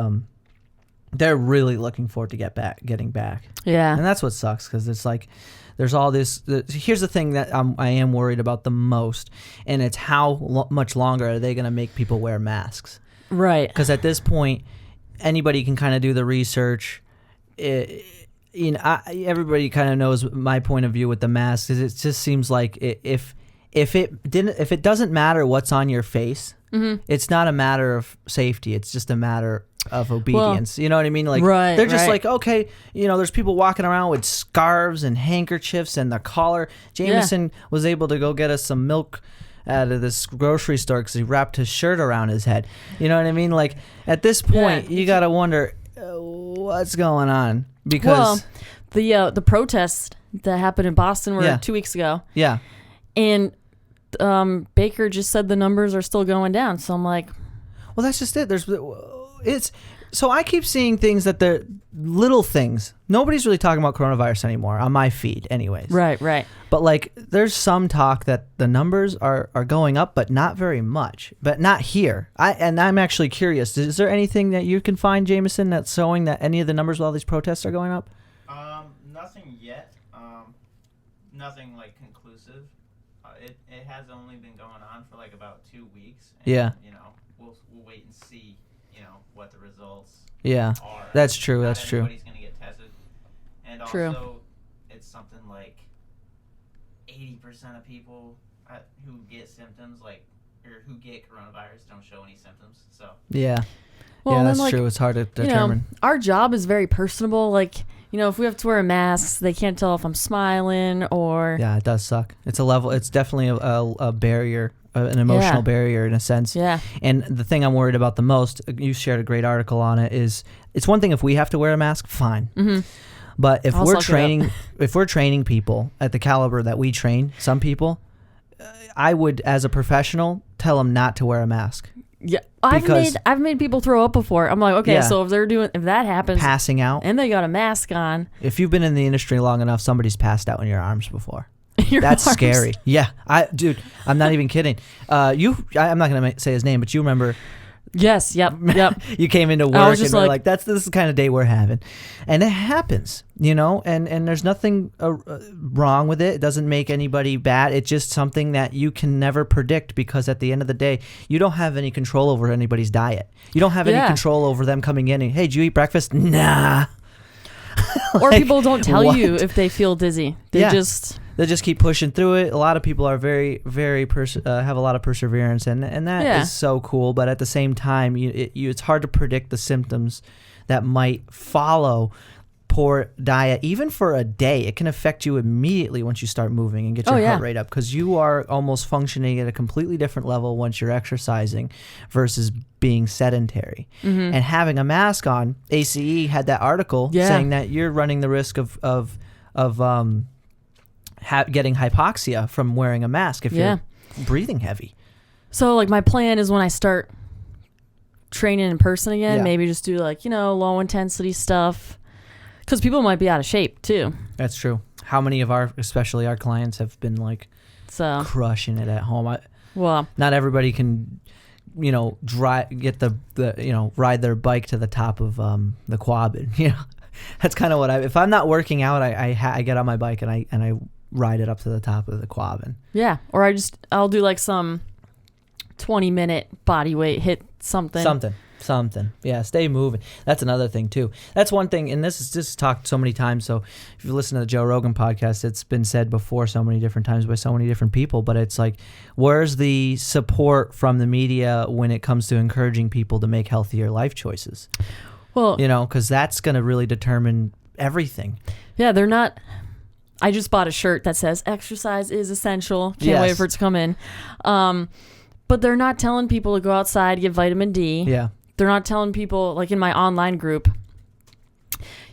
they're really looking forward to getting back.
Yeah,
and that's what sucks because it's like there's all this. Here's the thing that I am worried about the most, and it's how much longer are they going to make people wear masks?
Right.
Because at this point, anybody can kind of do the research. Everybody kind of knows my point of view with the masks. Is it just seems like if it doesn't matter what's on your face, it's not a matter of safety. It's just a matter of obedience. Well, you know what I mean? Like they're just like, okay, there's people walking around with scarves and handkerchiefs and the collar. Jameson was able to go get us some milk out of this grocery store because he wrapped his shirt around his head. You know what I mean? Like at this point, you got to wonder what's going on because
the protests that happened in Boston were 2 weeks ago.
Yeah.
And Baker just said the numbers are still going down. So I'm like,
well, that's just it. So I keep seeing things that they're little things. Nobody's really talking about coronavirus anymore on my feed anyways.
Right.
But like there's some talk that the numbers are going up, but not very much, but not here. I'm actually curious. Is there anything that you can find, Jameson, that's showing that any of the numbers while these protests are going up?
Nothing yet. Nothing like conclusive. It has only been going on for like about 2 weeks. And, we'll wait and see, what the results are.
That's true.
Not
that's true.
Everybody's going to get tested. And also, it's something like 80% of people who get symptoms, or who get coronavirus don't show any symptoms. So
yeah.
Well,
that's true. It's hard to determine.
Our job is very personable. Like, if we have to wear a mask, they can't tell if I'm smiling or...
Yeah, it does suck. It's a level. It's definitely a barrier, an emotional barrier in a sense.
Yeah.
And the thing I'm worried about the most, you shared a great article on it, is it's one thing if we have to wear a mask, fine. Mm-hmm. But if we're training people at the caliber that we train some people, I would, as a professional, tell them not to wear a mask.
Yeah,
Because-
I've made people throw up before. I'm like, okay,
Yeah.
so if that happens,
Passing out.
and they got a mask on,
If you've been in the industry long enough, somebody's passed out in your arms before.
your
That's
arms-
scary. Yeah, dude, I'm not even kidding. I'm not gonna say his name, but you remember
Yes, yep.
you came into work
I was
and
just
we're
like-
like, this is the kind of day we're having, and it happens, and there's nothing wrong with it. It doesn't make anybody bad. It's just something that you can never predict, because at the end of the day, you don't have any control over anybody's diet. You don't have any
Yeah.
control over them coming in and, hey, did you eat breakfast? Nah.
Or
Like,
people don't tell you
what?
if they feel dizzy. They
Yeah.
just
They just keep pushing through it. A lot of people are very, very have a lot of perseverance, and that
Yeah.
is so cool. But at the same time, it's hard to predict the symptoms that might follow poor diet. Even for a day, it can affect you immediately once you start moving and get your heart rate up, because you are almost functioning at a completely different level once you're exercising versus being sedentary. And having a mask on, ACE had that article saying that you're running the risk of getting hypoxia from wearing a mask if you're breathing heavy.
So like my plan is when I start training in person again, maybe just do like, low intensity stuff, because people might be out of shape too.
That's true. How many of especially our clients have been like
So
crushing it at home?
well,
Not everybody can, ride their bike to the top of the quabbin. That's kind of what if I'm not working out, I get on my bike and I ride it up to the top of the quabbin.
yeah, or I'll do like some 20-minute body weight hit something.
Something. Yeah, stay moving. That's another thing too. That's one thing, and this is just talked so many times. So if you listen to the Joe Rogan podcast, it's been said before so many different times by so many different people, but it's like, where's the support from the media when it comes to encouraging people to make healthier life choices?
Well,
Because that's going to really determine everything.
yeah, they're not. I just bought a shirt that says exercise is essential. Can't wait for it to come in. But they're not telling people to go outside, get vitamin D.
Yeah.
They're not telling people, like in my online group,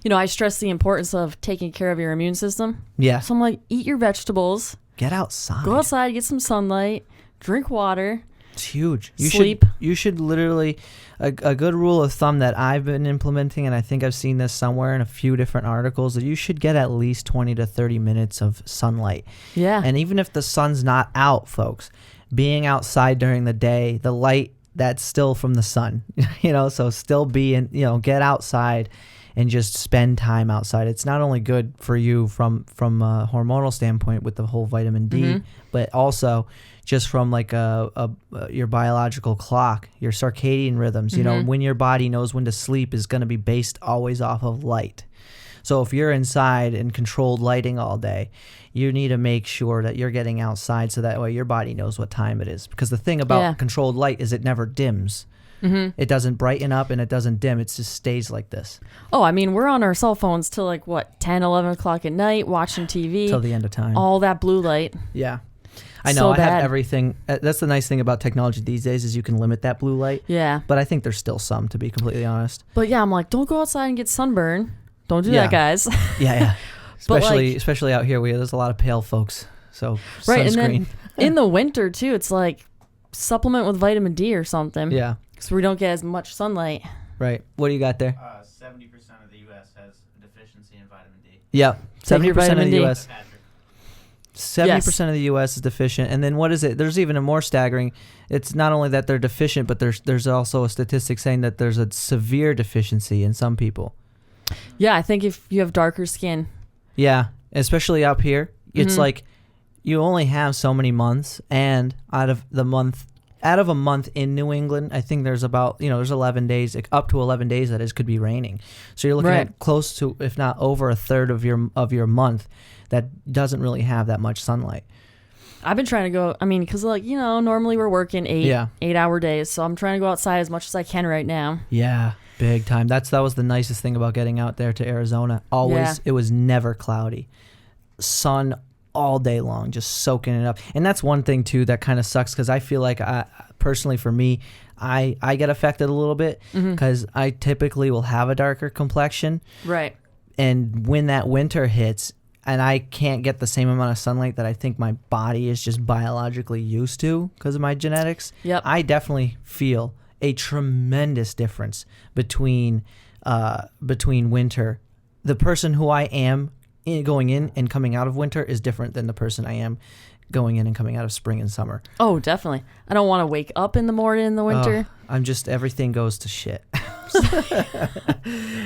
I stress the importance of taking care of your immune system.
Yeah.
So I'm like, eat your vegetables,
Get outside.
go outside, get some sunlight, drink water.
It's huge.
Sleep.
You should literally, a good rule of thumb that I've been implementing, and I think I've seen this somewhere in a few different articles, that you should get at least 20 to 30 minutes of sunlight.
Yeah.
And even if the sun's not out, folks, being outside during the day, the light that's still from the sun, so still get outside and just spend time outside. It's not only good for you from a hormonal standpoint with the whole vitamin D, but also just from like your biological clock, your circadian rhythms, when your body knows when to sleep is going to be based always off of light. So if you're inside in controlled lighting all day, you need to make sure that you're getting outside so that way your body knows what time it is. Because the thing about controlled light is it never dims. It doesn't brighten up and it doesn't dim. It just stays like this.
Oh, I mean, we're on our cell phones till like, 10, 11 o'clock at night, watching TV.
Till the end of time.
All that blue light.
Yeah. I know.
So
I have
bad.
everything. That's the nice thing about technology these days is you can limit that blue light.
Yeah.
But I think there's still some, to be completely honest.
But yeah, I'm like, don't go outside and get sunburn. Don't do that, guys.
Yeah.
But,
Especially out here, there's a lot of pale folks. So
Right,
sunscreen.
and then in the winter too, it's like supplement with vitamin D or something.
Yeah.
So we don't get as much sunlight.
Right. What do you got there?
70% of the U.S. has a deficiency in vitamin D.
Yeah. 70% of
vitamin
the
D.
U.S. 70% of the U.S. is deficient. And then what is it? There's even a more staggering. It's not only that they're deficient, but there's also a statistic saying that there's a severe deficiency in some people.
Yeah, I think if you have darker skin.
Yeah, especially up here. It's like you only have so many months, and out of a month in New England, I think there's about, there's 11 days, up to 11 days that could be raining. So you're looking at close to, if not over a third of your month that doesn't really have that much sunlight.
I've been trying to go, because normally we're working 8-hour days, so I'm trying to go outside as much as I can right now.
Yeah, big time. That was the nicest thing about getting out there to Arizona. Always, it was never cloudy. Sun all day long, just soaking it up. And that's one thing too that kind of sucks, because I feel like personally for me, I get affected a little bit because I typically will have a darker complexion.
Right.
And when that winter hits and I can't get the same amount of sunlight that I think my body is just biologically used to because of my genetics,
Yep.
I definitely feel a tremendous difference between winter. The person who I am going in and coming out of winter is different than the person I am going in and coming out of spring and summer.
Oh, definitely. I don't want to wake up in the morning in the winter.
I'm just, everything goes to shit.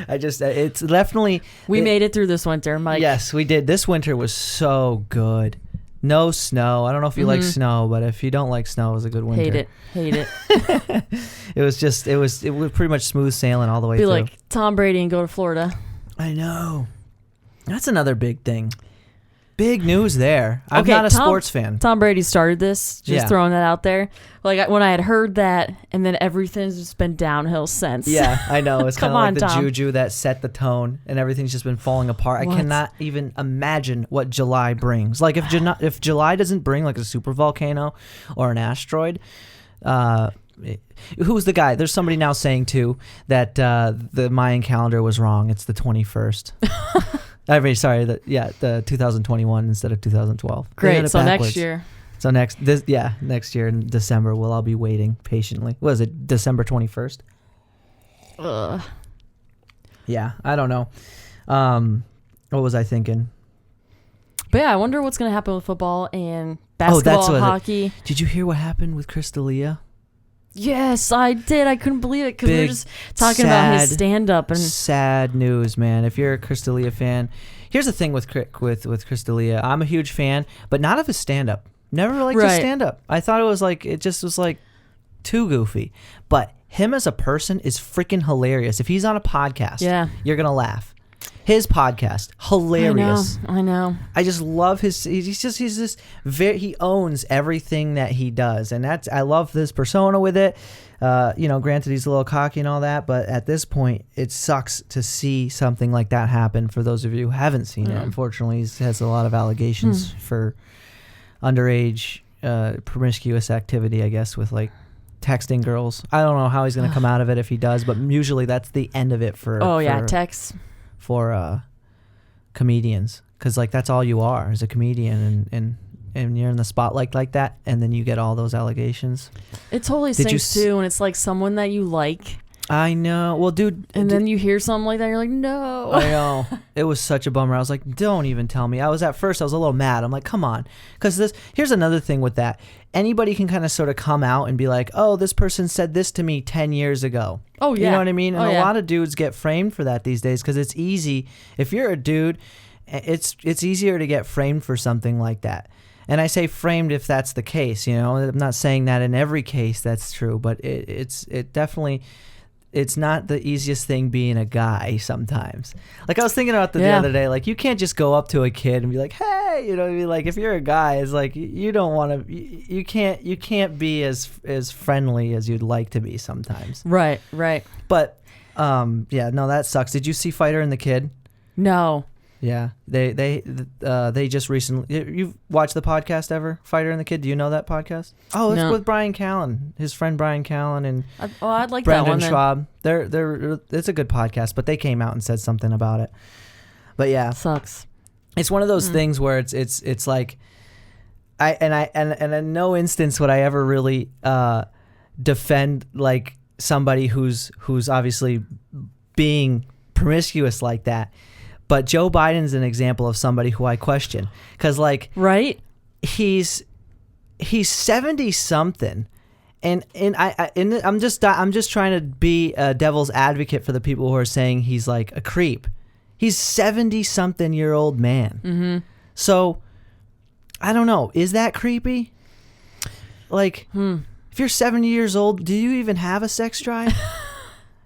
It's definitely.
We made it through this winter, Mike.
Yes, we did. This winter was so good. No snow. I don't know if you like snow, but if you don't like snow, it was a good winter.
Hate it.
It was pretty much smooth sailing all the way through.
Be like Tom Brady and go to Florida.
I know. That's another big thing. Big news there. I'm
Okay,
not a sports fan.
Tom Brady started this, just
Yeah.
throwing that out there. Like when I had heard that, and then everything's just been downhill since.
Yeah, I know. It's kind of like the
Tom.
juju that set the tone, and everything's just been falling apart.
What?
I cannot even imagine what July brings. Like if July doesn't bring like a super volcano or an asteroid, who's the guy? There's somebody now saying too that the Mayan calendar was wrong. It's the 21st. I mean, sorry, the 2021 instead of 2012.
Great. So next year.
So next year in December, we'll all be waiting patiently. What is it, December 21st? Yeah, I don't know. What was I thinking?
But yeah, I wonder what's going to happen with football and basketball, hockey.
Did you hear what happened with Chris D'Elia?
Yes, I did. I couldn't believe it because we were just talking about his stand-up. And
sad news, man. If you're a Chris D'Elia fan, here's the thing with Chris D'Elia. I'm a huge fan, but not of his stand-up. Never liked his stand-up. I thought it just was like too goofy. But him as a person is freaking hilarious. If he's on a podcast, you're gonna laugh. His podcast, hilarious.
I know.
I just love he owns everything that he does, and I love this persona with it. Granted he's a little cocky and all that, but at this point, it sucks to see something like that happen. For those of you who haven't seen it, unfortunately, he has a lot of allegations for underage promiscuous activity, I guess, with like texting girls. I don't know how he's going to come out of it if he does, but usually that's the end of it for
texts.
For comedians, because like that's all you are as a comedian, and you're in the spotlight like that, and then you get all those allegations.
It totally stinks too, and it's like someone that you like.
I know. Well, dude,
then you hear something like that, you're like, no.
I know. It was such a bummer. I was like, don't even tell me. At first I was a little mad. I'm like, come on, because here's another thing with that. Anybody can kind of sort of come out and be like, oh, this person said this to me 10 years ago.
Oh, yeah.
You know what I mean? And a lot of dudes get framed for that these days because it's easy. If you're a dude, it's easier to get framed for something like that. And I say framed if that's the case. I'm not saying that in every case that's true, but it definitely... It's not the easiest thing being a guy sometimes. Like I was thinking about the other day, like you can't just go up to a kid and be like, hey, what I mean? Like if you're a guy, it's like you don't want to, you can't be as friendly as you'd like to be sometimes.
Right.
But no, that sucks. Did you see Fighter and the Kid?
No.
Yeah, they just recently. You've watched the podcast ever, Fighter and the Kid? Do you know that podcast? Oh, it's with Brian Callen, his friend Brian Callen, and
I'd like
Brendan
that one.
Schwab. It's a good podcast, but they came out and said something about it. But yeah,
sucks.
It's one of those things where it's like, and in no instance would I ever really defend like somebody who's obviously being promiscuous like that. But Joe Biden's an example of somebody who I question, because like he's 70 something, and I'm just trying to be a devil's advocate for the people who are saying he's like a creep. He's 70 something year old man. Mm-hmm. So I don't know. Is that creepy? Like if you're 70 years old, do you even have a sex drive?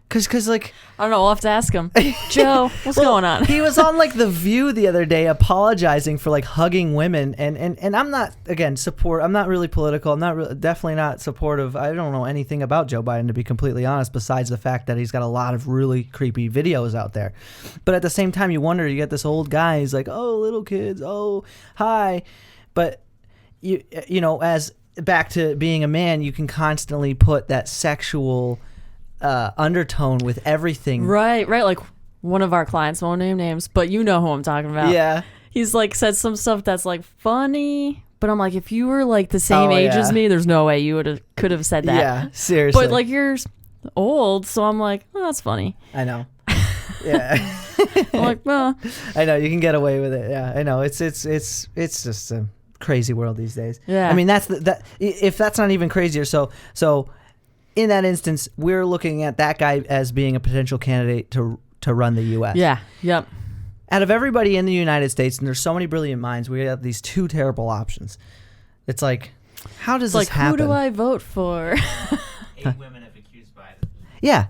Cause like
I don't know, we'll have to ask him. Joe, what's going on?
He was on like The View the other day apologizing for like hugging women, and I'm not I'm not really political. I'm definitely not supportive. I don't know anything about Joe Biden, to be completely honest, besides the fact that he's got a lot of really creepy videos out there. But at the same time, you wonder, you get this old guy, he's like, oh, little kids, oh, hi. But you know, as back to being a man, you can constantly put that sexual undertone with everything.
Right. Like one of our clients, won't name names, but you know who I'm talking about.
Yeah.
He's like said some stuff that's like funny, but I'm like, if you were like the same age as me, there's no way you could have said that.
Yeah, seriously.
But like you're old. So I'm like, oh, that's funny.
I know. Yeah.
I'm like, well,
I know you can get away with it. Yeah, I know. It's just a crazy world these days.
Yeah.
I mean, if that's not even crazier. So in that instance, we're looking at that guy as being a potential candidate to run the U.S.
Yeah. Yep.
Out of everybody in the United States, and there's so many brilliant minds, we have these two terrible options. It's like, how does this happen?
Who do I vote for?
8 women have accused Biden.
Yeah,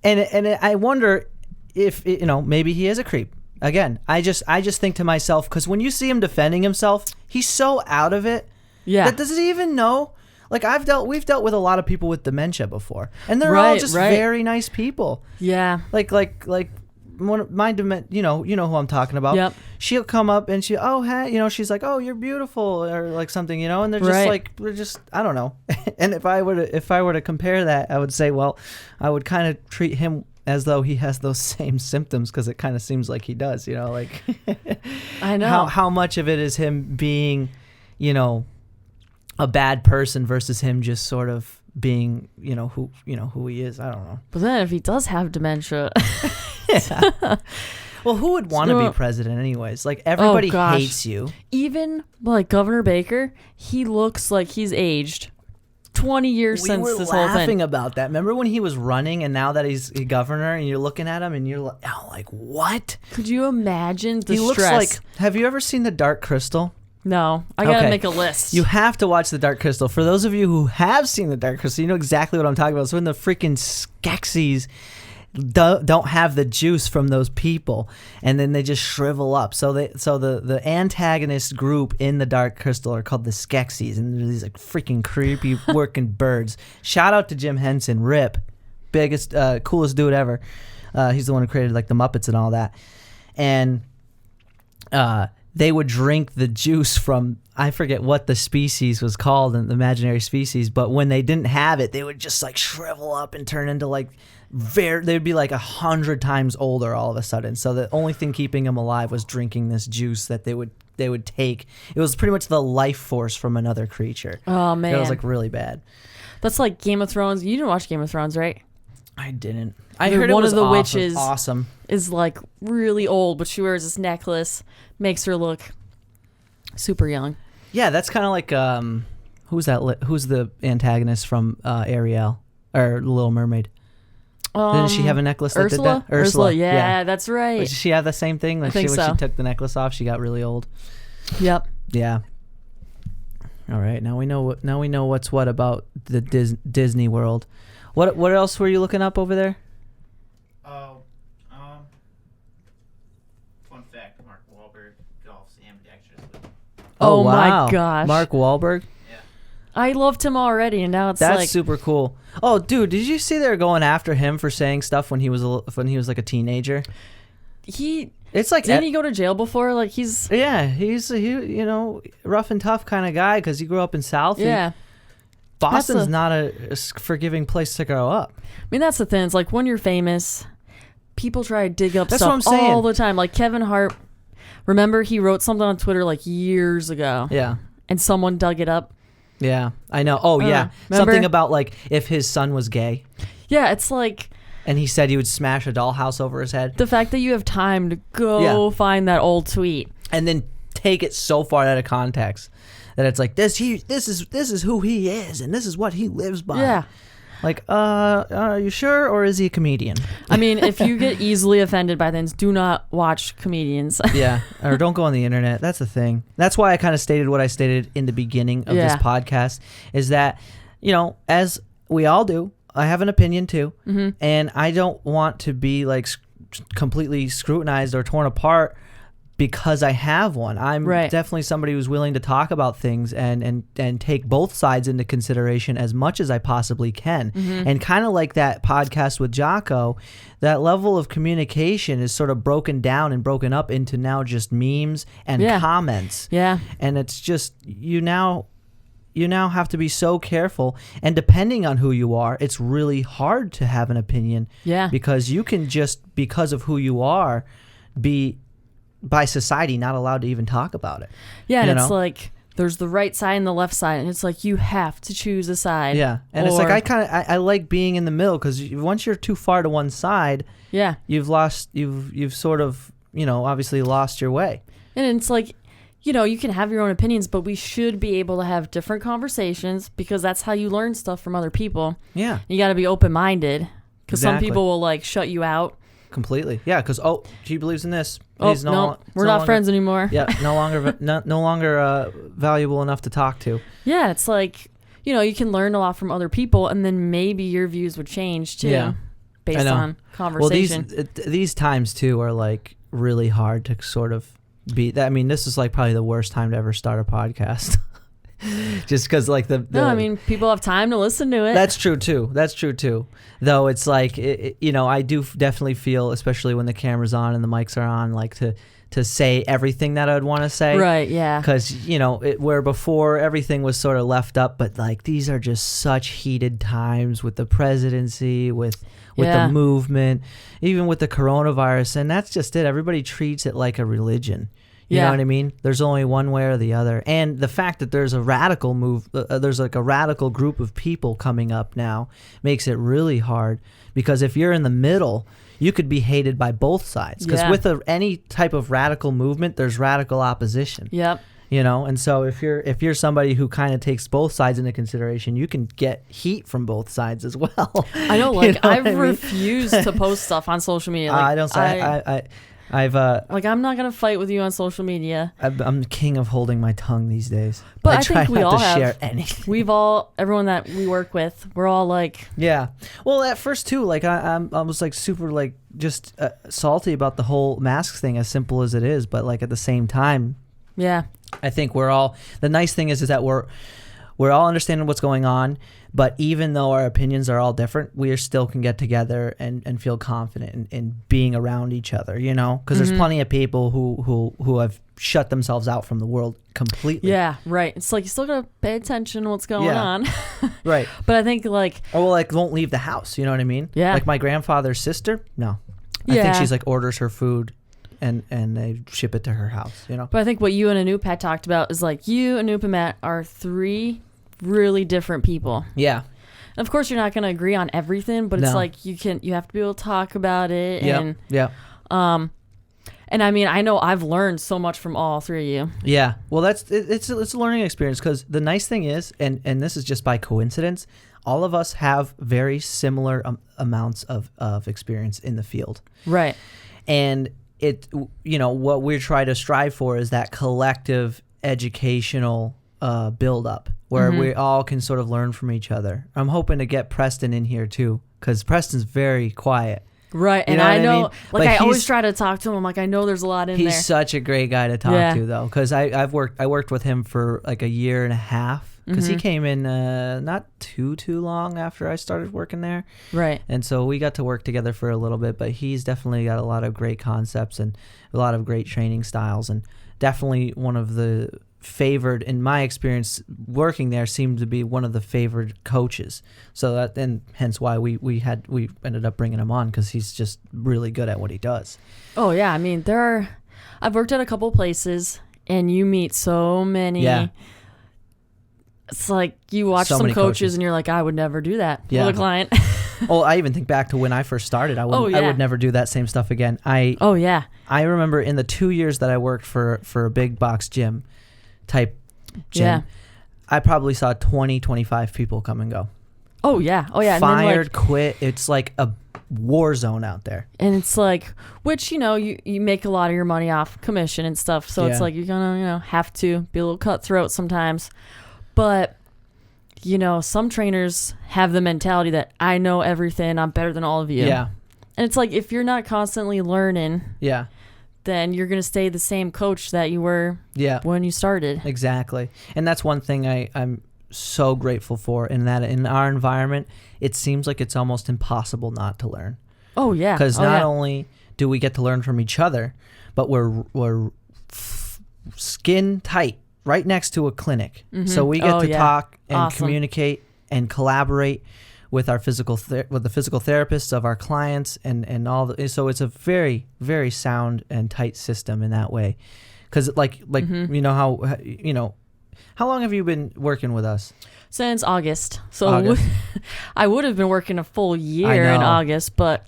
and I wonder if maybe he is a creep. Again, I just think to myself, because when you see him defending himself, he's so out of it.
Yeah.
That does he even know? Like we've dealt with a lot of people with dementia before, and they're all just very nice people.
Yeah.
Like one of my you know who I'm talking about.
Yep.
She'll come up and she's like, oh, you're beautiful, or like something, and they're just I don't know. And if I were to compare that, I would say, well, I would kind of treat him as though he has those same symptoms, because it kind of seems like he does, like
I know
how much of it is him being, a bad person versus him just sort of being, who he is. I don't know.
But then if he does have dementia,
yeah. Well, who would want to be president anyways? Like, everybody hates you.
Even like Governor Baker, he looks like he's aged 20 years since this whole thing. We were laughing
about that. Remember when he was running, and now that he's a governor, and you're looking at him, and you're like, what?
Could you imagine the
he
stress?
Looks like. Have you ever seen The Dark Crystal?
No, I gotta make a list.
You have to watch The Dark Crystal. For those of you who have seen The Dark Crystal, you know exactly what I'm talking about. It's when the freaking Skeksis don't have the juice from those people, and then they just shrivel up. So the antagonist group in The Dark Crystal are called the Skeksis, and they're these like freaking creepy working birds. Shout out to Jim Henson, Rip, biggest coolest dude ever. He's the one who created like the Muppets and all that, and they would drink the juice from, I forget what the species was called, the imaginary species, but when they didn't have it, they would just like shrivel up and turn into like they'd be like 100 times older all of a sudden. So the only thing keeping them alive was drinking this juice that they would take. It was pretty much the life force from another creature.
Oh man,
it was like really bad.
That's like Game of Thrones. You didn't watch Game of Thrones, right?
I didn't. I heard one
of the witches
awesome.
Is like really old, but she wears this necklace, makes her look super young.
Yeah, that's kind of like who's the antagonist from Ariel or The Little Mermaid? Didn't she have a necklace that
Ursula?
did that? Ursula,
yeah, that's right.
Did she have the same thing? Like
I think
when
so.
she took the necklace off, she got really old.
Yep.
Yeah. All right, now we know what's what about the Disney World. What else were you looking up over there?
Oh, fun fact: Mark Wahlberg golfs ambidextrously.
Oh
wow.
My gosh,
Mark Wahlberg.
Yeah.
I loved him already, and now
that's
like
super cool. Oh, dude, did you see they were going after him for saying stuff when he was like a teenager? It's like
didn't he go to jail before? Like he's
rough and tough kind of guy because he grew up in South.
Yeah.
Boston's not a forgiving place to grow up.
I mean, that's the thing. It's like when you're famous, people try to dig up
that's
stuff
what I'm saying.
all the time. Like Kevin Hart, remember he wrote something on Twitter like years ago.
Yeah.
And someone dug it up.
Yeah, I know. Oh, yeah.
Remember?
Something about like if his son was gay.
Yeah, it's like...
And he said he would smash a dollhouse over his head.
The fact that you have time to go find that old tweet.
And then take it so far out of context that it's like, this is who he is, and this is what he lives by.
Yeah.
Like, are you sure, or is he a comedian?
I mean, if you get easily offended by things, do not watch comedians.
Yeah, or don't go on the internet. That's the thing. That's why I kind of stated what I stated in the beginning of this podcast, is that, as we all do, I have an opinion too, and I don't want to be like completely scrutinized or torn apart because I have one. I'm definitely somebody who's willing to talk about things and take both sides into consideration as much as I possibly can. And kind of like that podcast with Jocko, that level of communication is sort of broken down and broken up into now just memes and comments.
Yeah.
And it's just, you now have to be so careful, and depending on who you are, it's really hard to have an opinion.
Yeah.
Because you can just, because of who you are, be by society not allowed to even talk about it.
Yeah, and it's like there's the right side and the left side, and it's like you have to choose a side.
Yeah, and it's like I like being in the middle, because once you're too far to one side, you've sort of, obviously lost your way.
And it's like, you can have your own opinions, but we should be able to have different conversations, because that's how you learn stuff from other people.
Yeah,
you got to be open-minded, because some
Exactly.
people will like shut you out.
Completely. Yeah, because she believes in this.
Oh,
He's
no, we're not friends anymore.
Yeah, no longer valuable enough to talk to.
Yeah, it's like, you can learn a lot from other people, and then maybe your views would change too, based on conversation.
Well, these times too are like really hard to sort of beat. I mean, this is like probably the worst time to ever start a podcast. Just because like
no, I mean, people have time to listen to it.
That's true too. Though it's like, I do definitely feel, especially when the camera's on and the mics are on, like to say everything that I'd want to say.
Right, yeah.
Because, where before everything was sort of left up, but like these are just such heated times with the presidency, with the movement, even with the coronavirus. And that's just it. Everybody treats it like a religion. You know what I mean? There's only one way or the other. And the fact that there's a radical there's like a radical group of people coming up now makes it really hard, because if you're in the middle, you could be hated by both sides. Because with any type of radical movement, there's radical opposition.
Yep.
And so if you're somebody who kind of takes both sides into consideration, you can get heat from both sides as well.
I know, like I refuse to post stuff on social media. Like,
I don't say
I'm not gonna fight with you on social media.
I'm the king of holding my tongue these days.
But I
try
think we
not
all
to
have.
share anything.
Everyone that we work with, we're all like.
Yeah. Well, at first too, like I was like super like just salty about the whole mask thing, as simple as it is. But like at the same time, I think we're all. The nice thing is that we're all understanding what's going on. But even though our opinions are all different, we still can get together and feel confident in being around each other, because there's plenty of people who have shut themselves out from the world completely.
Yeah, right. It's like you still got to pay attention to what's going on.
Right.
But I think like...
Or like won't leave the house, you know what I mean?
Yeah.
Like my grandfather's sister, no. I think she's like orders her food and they ship it to her house,
But I think what you and Anoop had talked about is like you, Anoop, and Matt are three really different people.
Yeah.
And of course, you're not going to agree on everything, but it's like you have to be able to talk about it. And I mean, I know I've learned so much from all three of you. Yeah.
Well, it's a learning experience, because the nice thing is, and this is just by coincidence, all of us have very similar amounts of experience in the field.
Right.
And what we're trying to strive for is that collective educational build up where we all can sort of learn from each other. I'm hoping to get Preston in here too, because Preston's very quiet.
Right, and I know, like I always try to talk to him. I'm like, I know there's a lot in there.
He's such a great guy to talk to, though, because I worked with him for like a year and a half, because he came in not too long after I started working there. Right, and so we got to work together for a little bit. But he's definitely got a lot of great concepts and a lot of great training styles, and definitely one of the favored, in my experience working there, seemed to be one of the favored coaches. So that, and hence why we ended up bringing him on, because he's just really good at what he does.
Oh yeah, I mean I've worked at a couple places, and you meet so many. Yeah. It's like you watch some coaches and you're like, I would never do that with a client.
Oh, I even think back to when I first started. I would never do that same stuff again. I remember in the 2 years that I worked for a big box gym type gym, I probably saw 20-25 people come and go.
Oh yeah.
Fired, and then, quit. It's like a war zone out there.
And it's like, which, you make a lot of your money off commission and stuff, so it's like you're gonna have to be a little cutthroat sometimes. But some trainers have the mentality that I know everything, I'm better than all of you. Yeah. And it's like, if you're not constantly learning, then you're going to stay the same coach that you were when you started.
Exactly. And that's one thing I'm so grateful for, in that in our environment, it seems like it's almost impossible not to learn.
Oh, yeah.
Because not only do we get to learn from each other, but we're skin tight right next to a clinic. Mm-hmm. So we get to talk and communicate and collaborate with our with the physical therapists of our clients and all so it's a very, very sound and tight system in that way. Because like how How long have you been working with us?
Since August. So
August.
I would have been working a full
I
year in
know.
August, but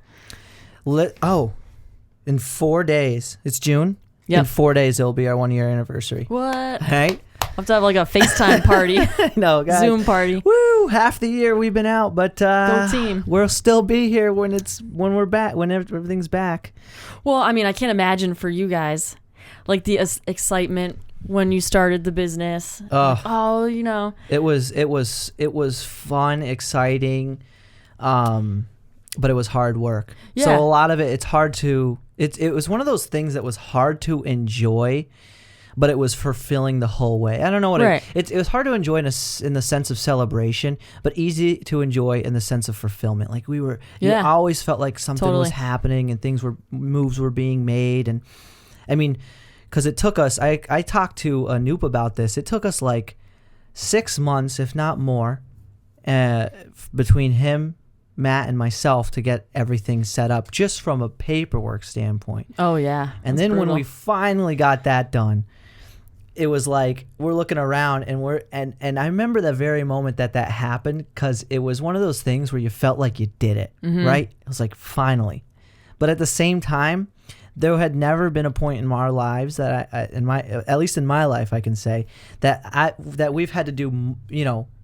in 4 days. It's June.
Yep.
In 4 days, it'll be our 1 year anniversary.
what?
Right?
I have to have like a FaceTime party,
I know, guys.
Zoom party.
Woo! Half the year we've been out, but
Go team.
we'll still be here when we're back, when everything's back.
Well, I mean, I can't imagine for you guys, like the excitement when you started the business.
Oh,
You know.
it was fun, exciting, but it was hard work.
Yeah.
So a lot of it's hard to. It was one of those things that was hard to enjoy, but it was fulfilling the whole way. I don't know what
Right.
it was hard to enjoy in the sense of celebration, but easy to enjoy in the sense of fulfillment. Like you
Yeah.
always felt like something was
Totally.
happening and moves were being made. And I mean, because it took us, I talked to Anoop about this. It took us like 6 months, if not more, between him, Matt, and myself to get everything set up just from a paperwork standpoint.
Oh yeah.
And
That's
then when
brutal.
we finally got that done, it was like we're looking around and I remember the very moment that happened, because it was one of those things where you felt like you did it, right? It was like finally. But at the same time, there had never been a point in our lives that at least in my life, I can say that we've had to do,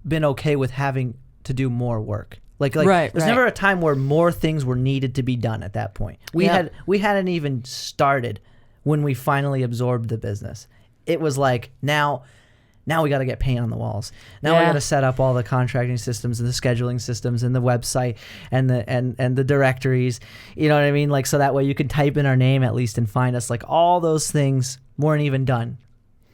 been okay with having to do more work. Like
Right,
there's
right.
never a time where more things were needed to be done at that point. We hadn't even started when we finally absorbed the business. It was like now we got to get paint on the walls. Now we
Yeah.
got to set up all the contracting systems and the scheduling systems and the website and the directories. You know what I mean? Like, so that way you can type in our name at least and find us. Like, all those things weren't even done.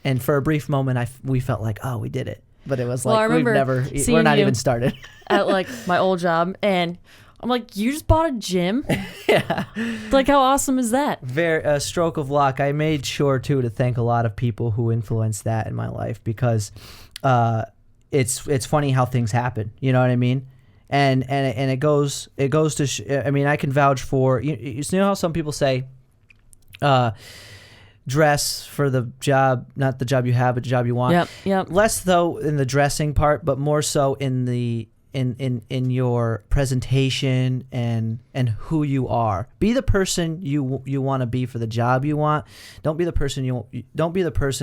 And for a brief moment, we felt like, oh, we did it. But it was
Well, I
like
remember
we're
seeing
not
you
even started.
at like my old job, and I'm like, you just bought a gym?
Yeah.
Like, how awesome is that?
A stroke of luck. I made sure too to thank a lot of people who influenced that in my life, because it's funny how things happen. You know what I mean? And it goes to I mean, I can vouch for you know how some people say dress for the job, not the job you have, but the job you want.
Yep.
Less though in the dressing part, but more so in the in your presentation and who you are. Be the person you want to be for the job you want. Don't be the person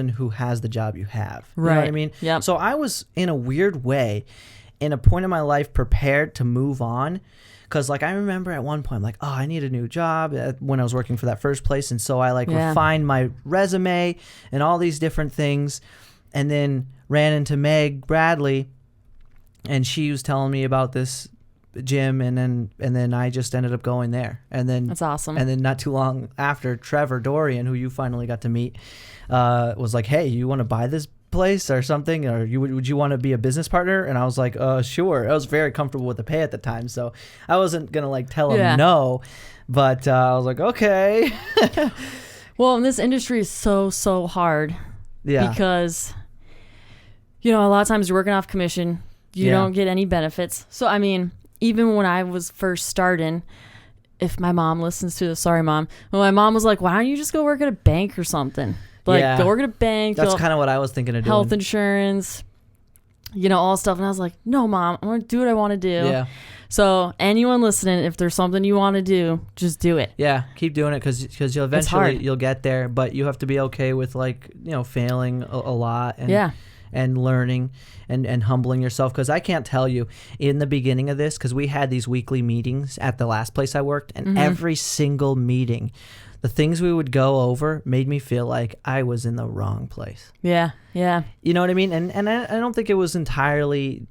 who has the job you have. You know what I
Right.
mean?
Yep.
So I was, in a weird way, in a point in my life, prepared to move on. Because, like, I remember at one point, I'm like, oh, I need a new job when I was working for that first place. And so I, refined my resume and all these different things. And then ran into Meg Bradley, and she was telling me about this gym. And then I just ended up going there. And then
That's awesome.
And then not too long after, Trevor Dorian, who you finally got to meet, was like, hey, you want to buy this place or something, or would you want to be a business partner? And I was like, sure. I was very comfortable with the pay at the time, so I wasn't gonna tell him no, but I was like, okay.
Well, and this industry is so hard.
Yeah.
Because a lot of times you're working off commission, you don't get any benefits. So I mean, even when I was first starting, if my mom listens to this, sorry mom, well, my mom was like, why don't you just go work at a bank or something? Go work at a bank.
That's kind of what I was thinking of doing.
Health insurance, all stuff. And I was like, no, Mom, I'm going to do what I want to do.
Yeah.
So anyone listening, if there's something you want to do, just do it.
Yeah, keep doing it because you'll eventually you'll get there, but you have to be okay with failing a lot and learning and humbling yourself. Because I can't tell you, in the beginning of this, because we had these weekly meetings at the last place I worked, and every single meeting, the things we would go over made me feel like I was in the wrong place.
Yeah.
You know what I mean? And I don't think it was entirely,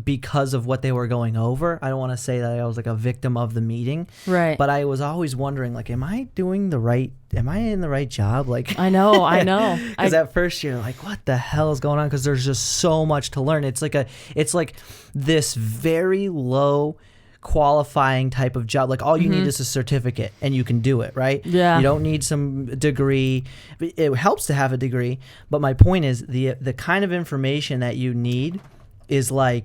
because of what they were going over. I don't want to say that I was a victim of the meeting.
Right.
But I was always wondering, am I in the right job?
I know.
Because at first you're like, what the hell is going on? Because there's just so much to learn. It's like this very low qualifying type of job. All you need is a certificate and you can do it, right?
Yeah.
You don't need some degree. It helps to have a degree, but my point is the kind of information that you need is I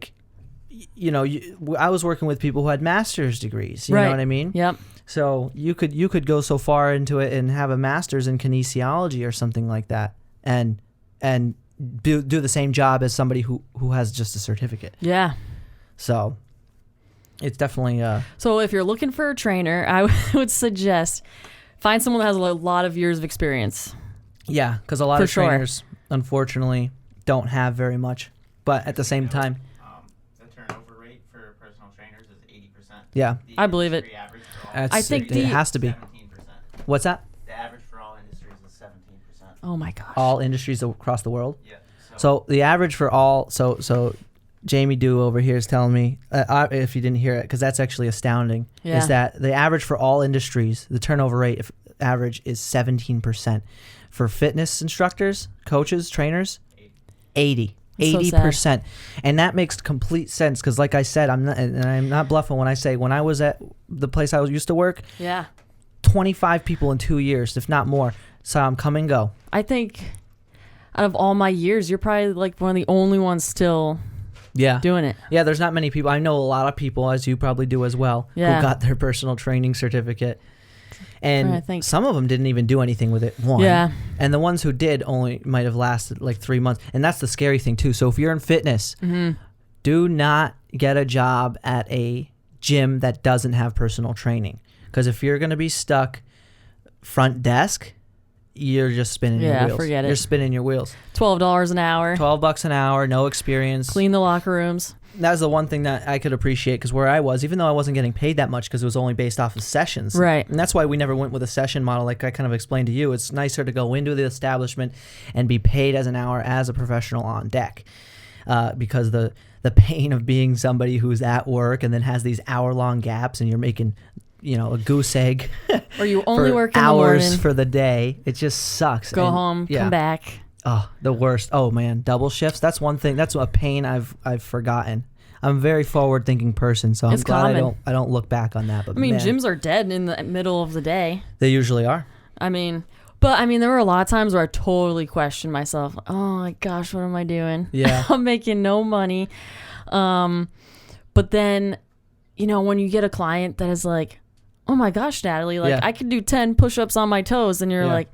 was working with people who had master's degrees. You know what I mean?
Yep.
So you could go so far into it and have a master's in kinesiology or something like that, and do the same job as somebody who has just a certificate.
Yeah.
So it's definitely
So if you're looking for a trainer, I would suggest find someone that has a lot of years of experience.
yeah, because a lot
For
of
sure.
trainers unfortunately don't have very much, but at the same time,
The turnover rate for personal trainers is 80%.
yeah,
The
I believe it.
industry average for all
that's,
I think
it has to be.
17%.
What's that?
The average for all industries is 17%.
Oh my gosh.
All industries across the world.
Yeah.
So the average for all, so Jamie Dew over here is telling me, if you didn't hear it, because that's actually astounding,
Yeah.
is that the average for all industries, the turnover rate average is 17%. For fitness instructors, coaches, trainers, 80.
So
80%. And that makes complete sense because, like I said, I'm not bluffing when I say when I was at the place I used to work,
Yeah.
25 people in 2 years, if not more, saw them come and go.
I think out of all my years, you're probably like one of the only ones still
Yeah.
doing it.
Yeah, there's not many people. I know a lot of people, as you probably do as well,
Yeah.
who got their personal training certificate.
Trying
And
to think.
some of them didn't even do anything with it. One.
Yeah.
And the ones who did only might have lasted like 3 months. And that's the scary thing, too. So if you're in fitness, do not get a job at a gym that doesn't have personal training. Because if you're going to be stuck front desk, you're just spinning your
Yeah,
wheels.
forget it.
You're spinning your wheels.
$12 an hour.
$12 an hour, no experience.
Clean the locker rooms.
That was the one thing that I could appreciate because where I was, even though I wasn't getting paid that much because it was only based off of sessions.
Right.
And that's why we never went with a session model like I kind of explained to you. It's nicer to go into the establishment and be paid as an hour as a professional on deck because the pain of being somebody who's at work and then has these hour-long gaps and you're making, a goose egg
Or you only
for
work in
hours
the morning.
for the day. It just sucks.
Go
And,
home,
yeah.
come back.
Oh, the worst. Oh man, double shifts. That's one thing. That's a pain I've forgotten. I'm a very forward-thinking person, so I'm
It's
glad
common.
I don't look back on that. But
I mean,
man,
gyms are dead in the middle of the day.
they usually are.
I mean, there were a lot of times where I totally questioned myself. Oh my gosh, what am I doing?
Yeah.
I'm making no money. But then, when you get a client that is like, oh my gosh, Natalie, like
Yeah.
I could do 10 push-ups on my toes. And you're
Yeah.
like,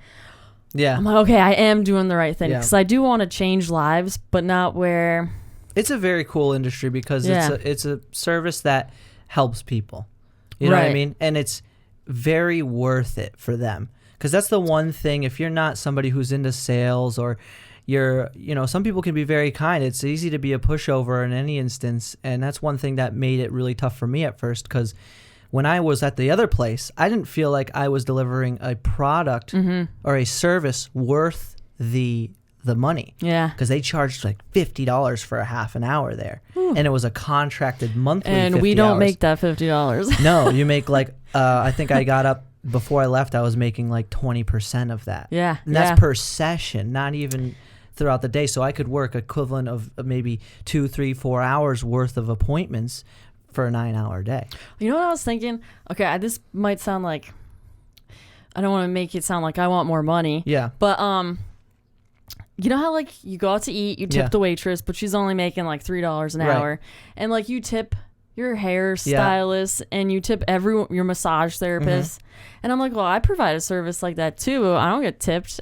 Yeah,
I'm like, okay, I am doing the right thing.
Yeah.
Because I do want to change lives, but not where.
it's a very cool industry because
Yeah.
it's a service that helps people. You know what I
Right.
mean? And it's very worth it for them because that's the one thing. If you're not somebody who's into sales or some people can be very kind. It's easy to be a pushover in any instance, and that's one thing that made it really tough for me at first because when I was at the other place, I didn't feel like I was delivering a product or a service worth the money.
Yeah.
Because they charged like $50 for a half an hour there, and it was a contracted monthly.
And
50
we don't
hours.
make that $50.
No, you make like I think I got up before I left. I was making like 20% of that.
Yeah.
And that's
yeah.
per session, not even throughout the day. So I could work equivalent of maybe 2, 3, 4 hours worth of appointments for a 9-hour day.
You know what I was thinking? Okay, this might sound like I don't want to make it sound like I want more money.
Yeah.
But you know how like you go out to eat, you tip
Yeah.
the waitress, but she's only making like $3 an
Right.
hour, and like you tip your hairstylist and you tip your massage therapist, and I'm like, well, I provide a service like that too. I don't get tipped.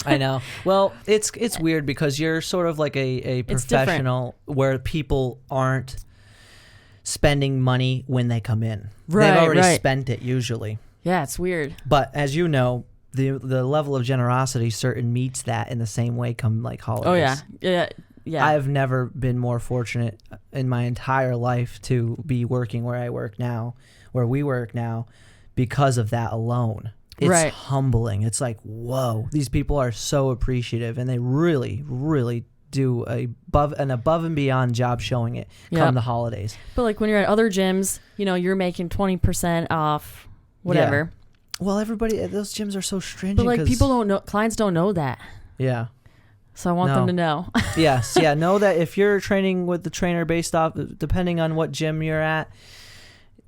I know. Well, it's weird because you're sort of like a
It's different.
professional where people aren't spending money when they come in.
Right,
They've already
right.
spent it usually.
Yeah, it's weird.
But as you know, the level of generosity certain meets that in the same way come like holidays.
Oh yeah.
I have never been more fortunate in my entire life to be working where I work now, where we work now, because of that alone. It's
Right.
humbling. It's like, whoa, these people are so appreciative, and they really, really do above and beyond job showing it
Yep.
come the holidays.
But like when you're at other gyms, you're making 20% off, whatever.
Well, those gyms are so stringent.
But like
'cause-
people don't know, clients don't know that.
Yeah.
So I want them
No.
to know.
Yes. Yeah. Know that if you're training with the trainer based off, depending on what gym you're at,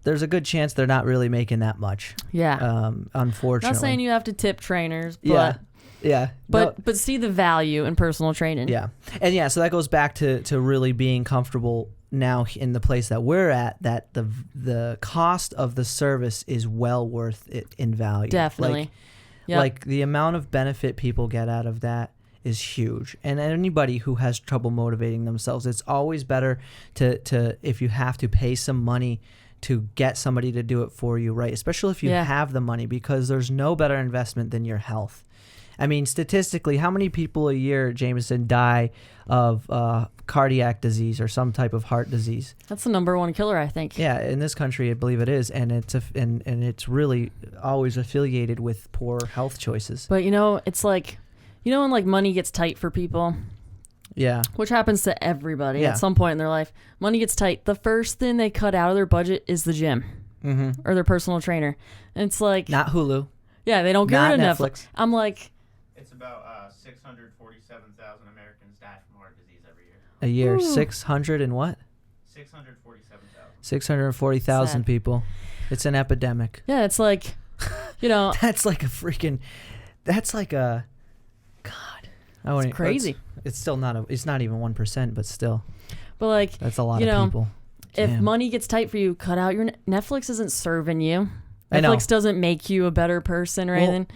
there's a good chance they're not really making that much.
Yeah.
Unfortunately.
Not saying you have to tip trainers, but
Yeah. Yeah.
but see the value in personal training.
Yeah. And yeah, so that goes back to really being comfortable now in the place that we're at, that the cost of the service is well worth it in value.
Definitely. Yep.
Like the amount of benefit people get out of that is huge. And anybody who has trouble motivating themselves, it's always better to if you have to pay some money to get somebody to do it for you, right? Especially if you have the money, because there's no better investment than your health. I mean, statistically, how many people a year, Jameson, die of cardiac disease or some type of heart disease?
That's the number one killer, I think.
Yeah, in this country, I believe it is, and it's really always affiliated with poor health choices.
But it's like, when like money gets tight for people.
Yeah.
Which happens to everybody
Yeah.
at some point in their life. Money gets tight. The first thing they cut out of their budget is the gym or their personal trainer. And it's like,
not Hulu.
Yeah, they don't get
Not
rid of
Netflix.
Netflix. I'm like,
It's about 647,000 Americans die from heart disease every year.
A year,
Ooh.
600 and what?
647,000.
640,000
Sad.
people. It's an epidemic.
yeah, it's like,
That's like a freaking. That's like a. God.
It's crazy.
It's still not it's not even 1%, but still,
But like,
that's a lot of people.
if
Damn.
money gets tight for you, cut out your Netflix isn't serving you.
I know.
Netflix doesn't make you a better person or
Well,
anything.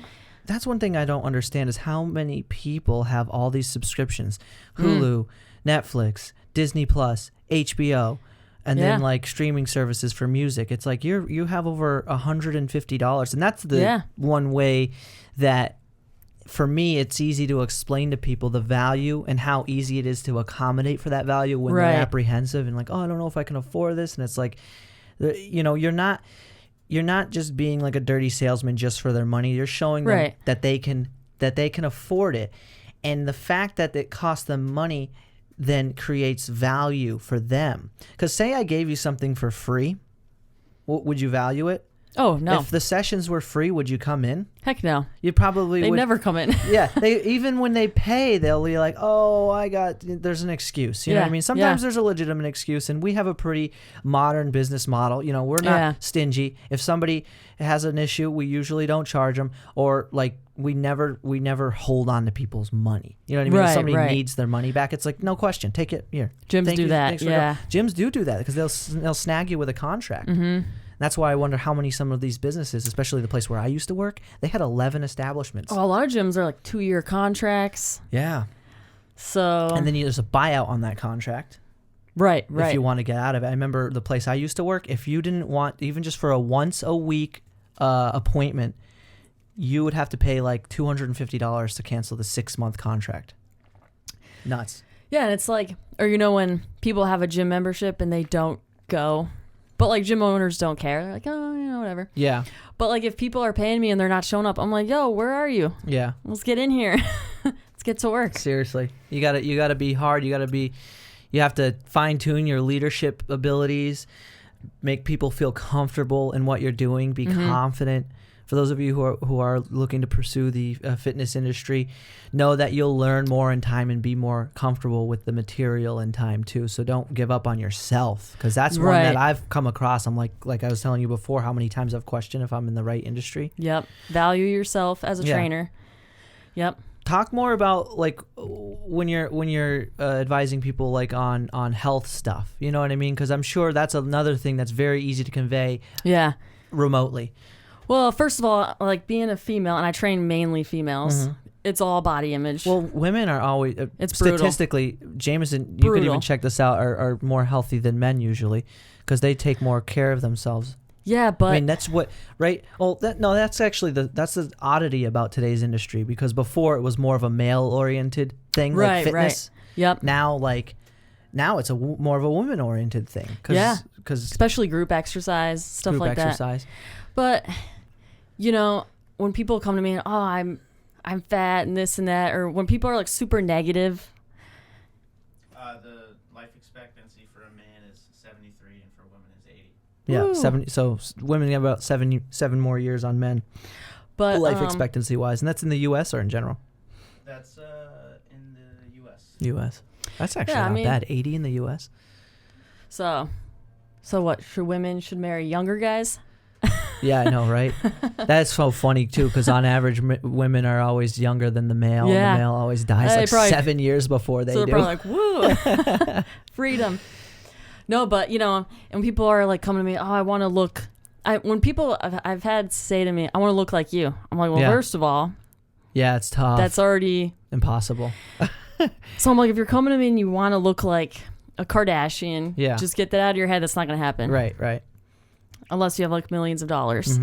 That's one thing I don't understand is how many people have all these subscriptions: Hulu, Netflix, Disney Plus, HBO, and then like streaming services for music. It's like you have over $150, and that's the one way that, for me, it's easy to explain to people the value and how easy it is to accommodate for that value when they're apprehensive and like, oh, I don't know if I can afford this, and it's like, you're not just being like a dirty salesman just for their money. You're showing them that they can afford it. And the fact that it costs them money then creates value for them. Because say I gave you something for free, would you value it?
Oh, no.
If the sessions were free, would you come in?
Heck no.
You probably
They
would.
never come in.
Yeah, they even when they pay, they'll be like, "Oh, there's an excuse." You know what I mean? Sometimes there's a legitimate excuse, and we have a pretty modern business model. We're not stingy. If somebody has an issue, we usually don't charge them, or like we never hold on to people's money. You know what I mean? If somebody needs their money back, it's like, no question, take it here.
Gyms do that. Yeah,
gyms do that because they'll snag you with a contract.
Mm-hmm.
That's why I wonder how many some of these businesses, especially the place where I used to work, they had 11 establishments.
Oh, a lot of gyms are like 2-year contracts.
Yeah.
So.
And then there's a buyout on that contract.
Right.
If you want to get out of it. I remember the place I used to work, if you didn't want, even just for a once a week appointment, you would have to pay like $250 to cancel the 6-month contract. Nuts.
Yeah, and it's like, or when people have a gym membership and they don't go. But like gym owners don't care. They're like, oh, whatever. Yeah. But like if people are paying me and they're not showing up, I'm like, yo, where are you? Yeah. Let's get in here. Let's get to work.
Seriously. You gotta be hard. You have to fine tune your leadership abilities, make people feel comfortable in what you're doing, be confident. For those of you who are looking to pursue the fitness industry, know that you'll learn more in time and be more comfortable with the material in time too. So don't give up on yourself, because that's one that I've come across. I'm like I was telling you before, how many times I've questioned if I'm in the right industry.
Yep. Value yourself as a trainer. Yep.
Talk more about like when you're advising people like on health stuff. You know what I mean? Because I'm sure that's another thing that's very easy to convey. Yeah. Remotely.
Well, first of all, like being a female, and I train mainly females, it's all body image.
Well, women are always,
it's
statistically, brutal. Jameson, you could even check this out, are more healthy than men usually, because they take more care of themselves.
Yeah, but
I mean, that's what, right? Well, that's actually that's the oddity about today's industry, because before it was more of a male-oriented thing, like fitness.
Right. Yep.
Now it's more of a woman-oriented thing.
Cause especially group exercise, stuff like that. Exercise. But when people come to me and I'm fat and this and that, or when people are like super negative.
The life expectancy for a man is 73 and for women is 80.
Yeah,
Ooh.
70. So women have about seven more years on men. But life expectancy wise, and that's in the U.S. or in general.
That's in the U.S.
U.S. That's actually not bad. 80 in the U.S.
So what? Should marry younger guys?
Yeah, I know, right? That's so funny, too, because on average, women are always younger than the male. Yeah. And the male always dies 7 years before they do.
So they're probably like, woo, freedom. No, but, and people are like coming to me, I want to look. When people I've had say to me, I want to look like you. I'm like, well, first of all.
Yeah, it's tough.
That's already
impossible.
So I'm like, if you're coming to me and you want to look like a Kardashian, just get that out of your head. That's not going to happen.
Right.
Unless you have like millions of dollars.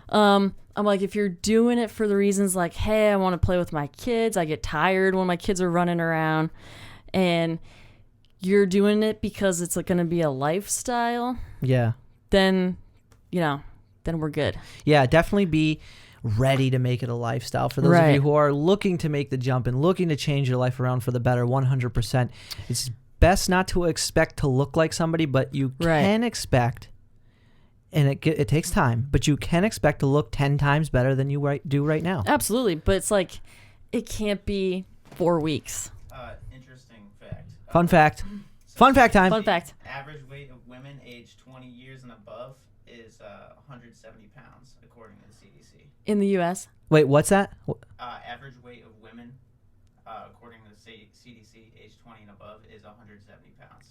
I'm like, if you're doing it for the reasons like, hey, I want to play with my kids. I get tired when my kids are running around. And you're doing it because it's going to be a lifestyle.
Yeah.
Then, then we're good.
Yeah, definitely be ready to make it a lifestyle. For those of you who are looking to make the jump and looking to change your life around for the better, 100%. It's best not to expect to look like somebody, but you can expect, and it takes time, but you can expect to look 10 times better than you do right now.
Absolutely, but it's like, it can't be 4 weeks.
Interesting fact.
Fun fact. Fun fact time.
Fun fact.
Average weight of women aged 20 years and above is 170 pounds, according to the CDC.
In the U.S.?
Wait, what's that?
Average weight of women, according to the CDC, aged 20 and above, is 170 pounds.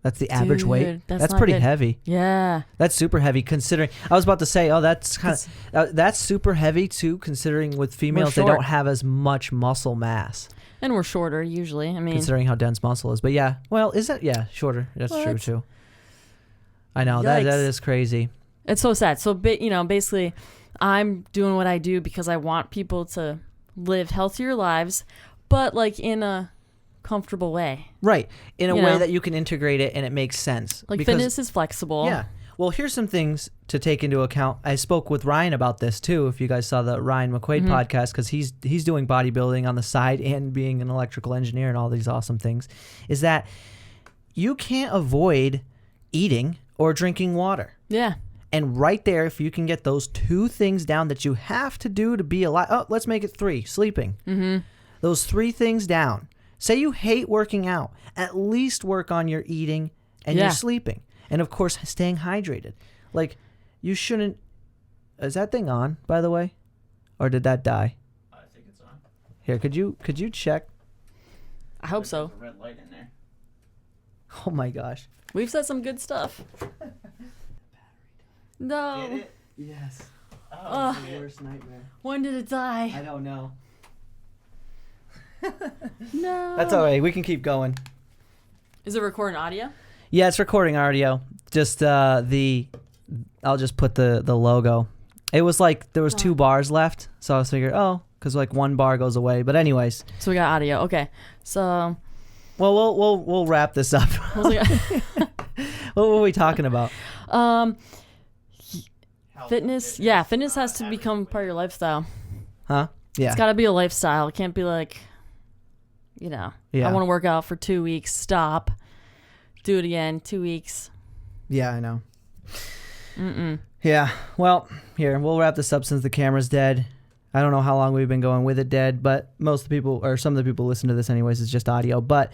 That's the average weight? That's
not
pretty
good.
heavy.
Yeah.
That's super heavy considering. I was about to say, that's kind of that's super heavy too, considering with females they don't have as much muscle mass.
And we're shorter usually. I mean,
considering how dense muscle is. But yeah, well, is it? Yeah, shorter. That's true too. I know that is crazy.
It's so sad. So, basically, I'm doing what I do because I want people to live healthier lives, but like in a comfortable way.
Right. In a way that you can integrate it and it makes sense.
Like fitness is flexible.
Yeah. Well, here's some things to take into account. I spoke with Ryan about this too. If you guys saw the Ryan McQuaid podcast, because he's doing bodybuilding on the side and being an electrical engineer and all these awesome things, is that you can't avoid eating or drinking water.
Yeah.
And right there, if you can get those 2 things down that you have to do to be alive. Oh, let's make it 3. Sleeping. Mm-hmm. Those 3 things down. Say you hate working out. At least work on your eating and your sleeping. And, of course, staying hydrated. Like, you shouldn't... Is that thing on, by the way? Or did that die?
I think it's on.
Here, could you check?
I hope so.
There's a red light in there.
Oh, my gosh.
We've said some good stuff. No.
Did it?
Yes.
Oh,
the worst nightmare.
When did it die?
I don't know.
No.
That's all right. We can keep going.
Is it recording audio?
Yeah, it's recording audio. Just I'll just put the logo. It was like there was 2 bars left, so I was figuring, because like 1 bar goes away. But anyways.
So we got audio. Okay. So.
Well, we'll wrap this up. What were we talking about?
Fitness. Yeah, fitness has to become part of your lifestyle.
Huh? Yeah.
It's got to be a lifestyle. It can't be like, I want to work out for 2 weeks, stop, do it again, 2 weeks.
Yeah, I know. Yeah. Well, here, we'll wrap this up since the camera's dead. I don't know how long we've been going with it dead, but most of the people, or some of the people listen to this anyways, it's just audio. But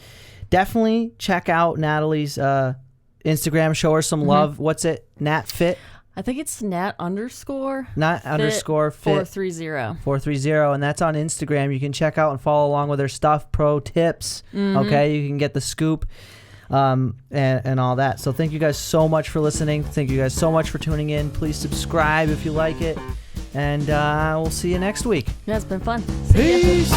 definitely check out Natalie's Instagram. Show her some love. What's it? Nat Fit?
I think it's Nat_.
Nat _fit
430.
430, and that's on Instagram. You can check out and follow along with her stuff, pro tips. Okay, you can get the scoop, and all that. So thank you guys so much for listening. Thank you guys so much for tuning in. Please subscribe if you like it, and we'll see you next week.
Yeah, it's been fun.
Peace.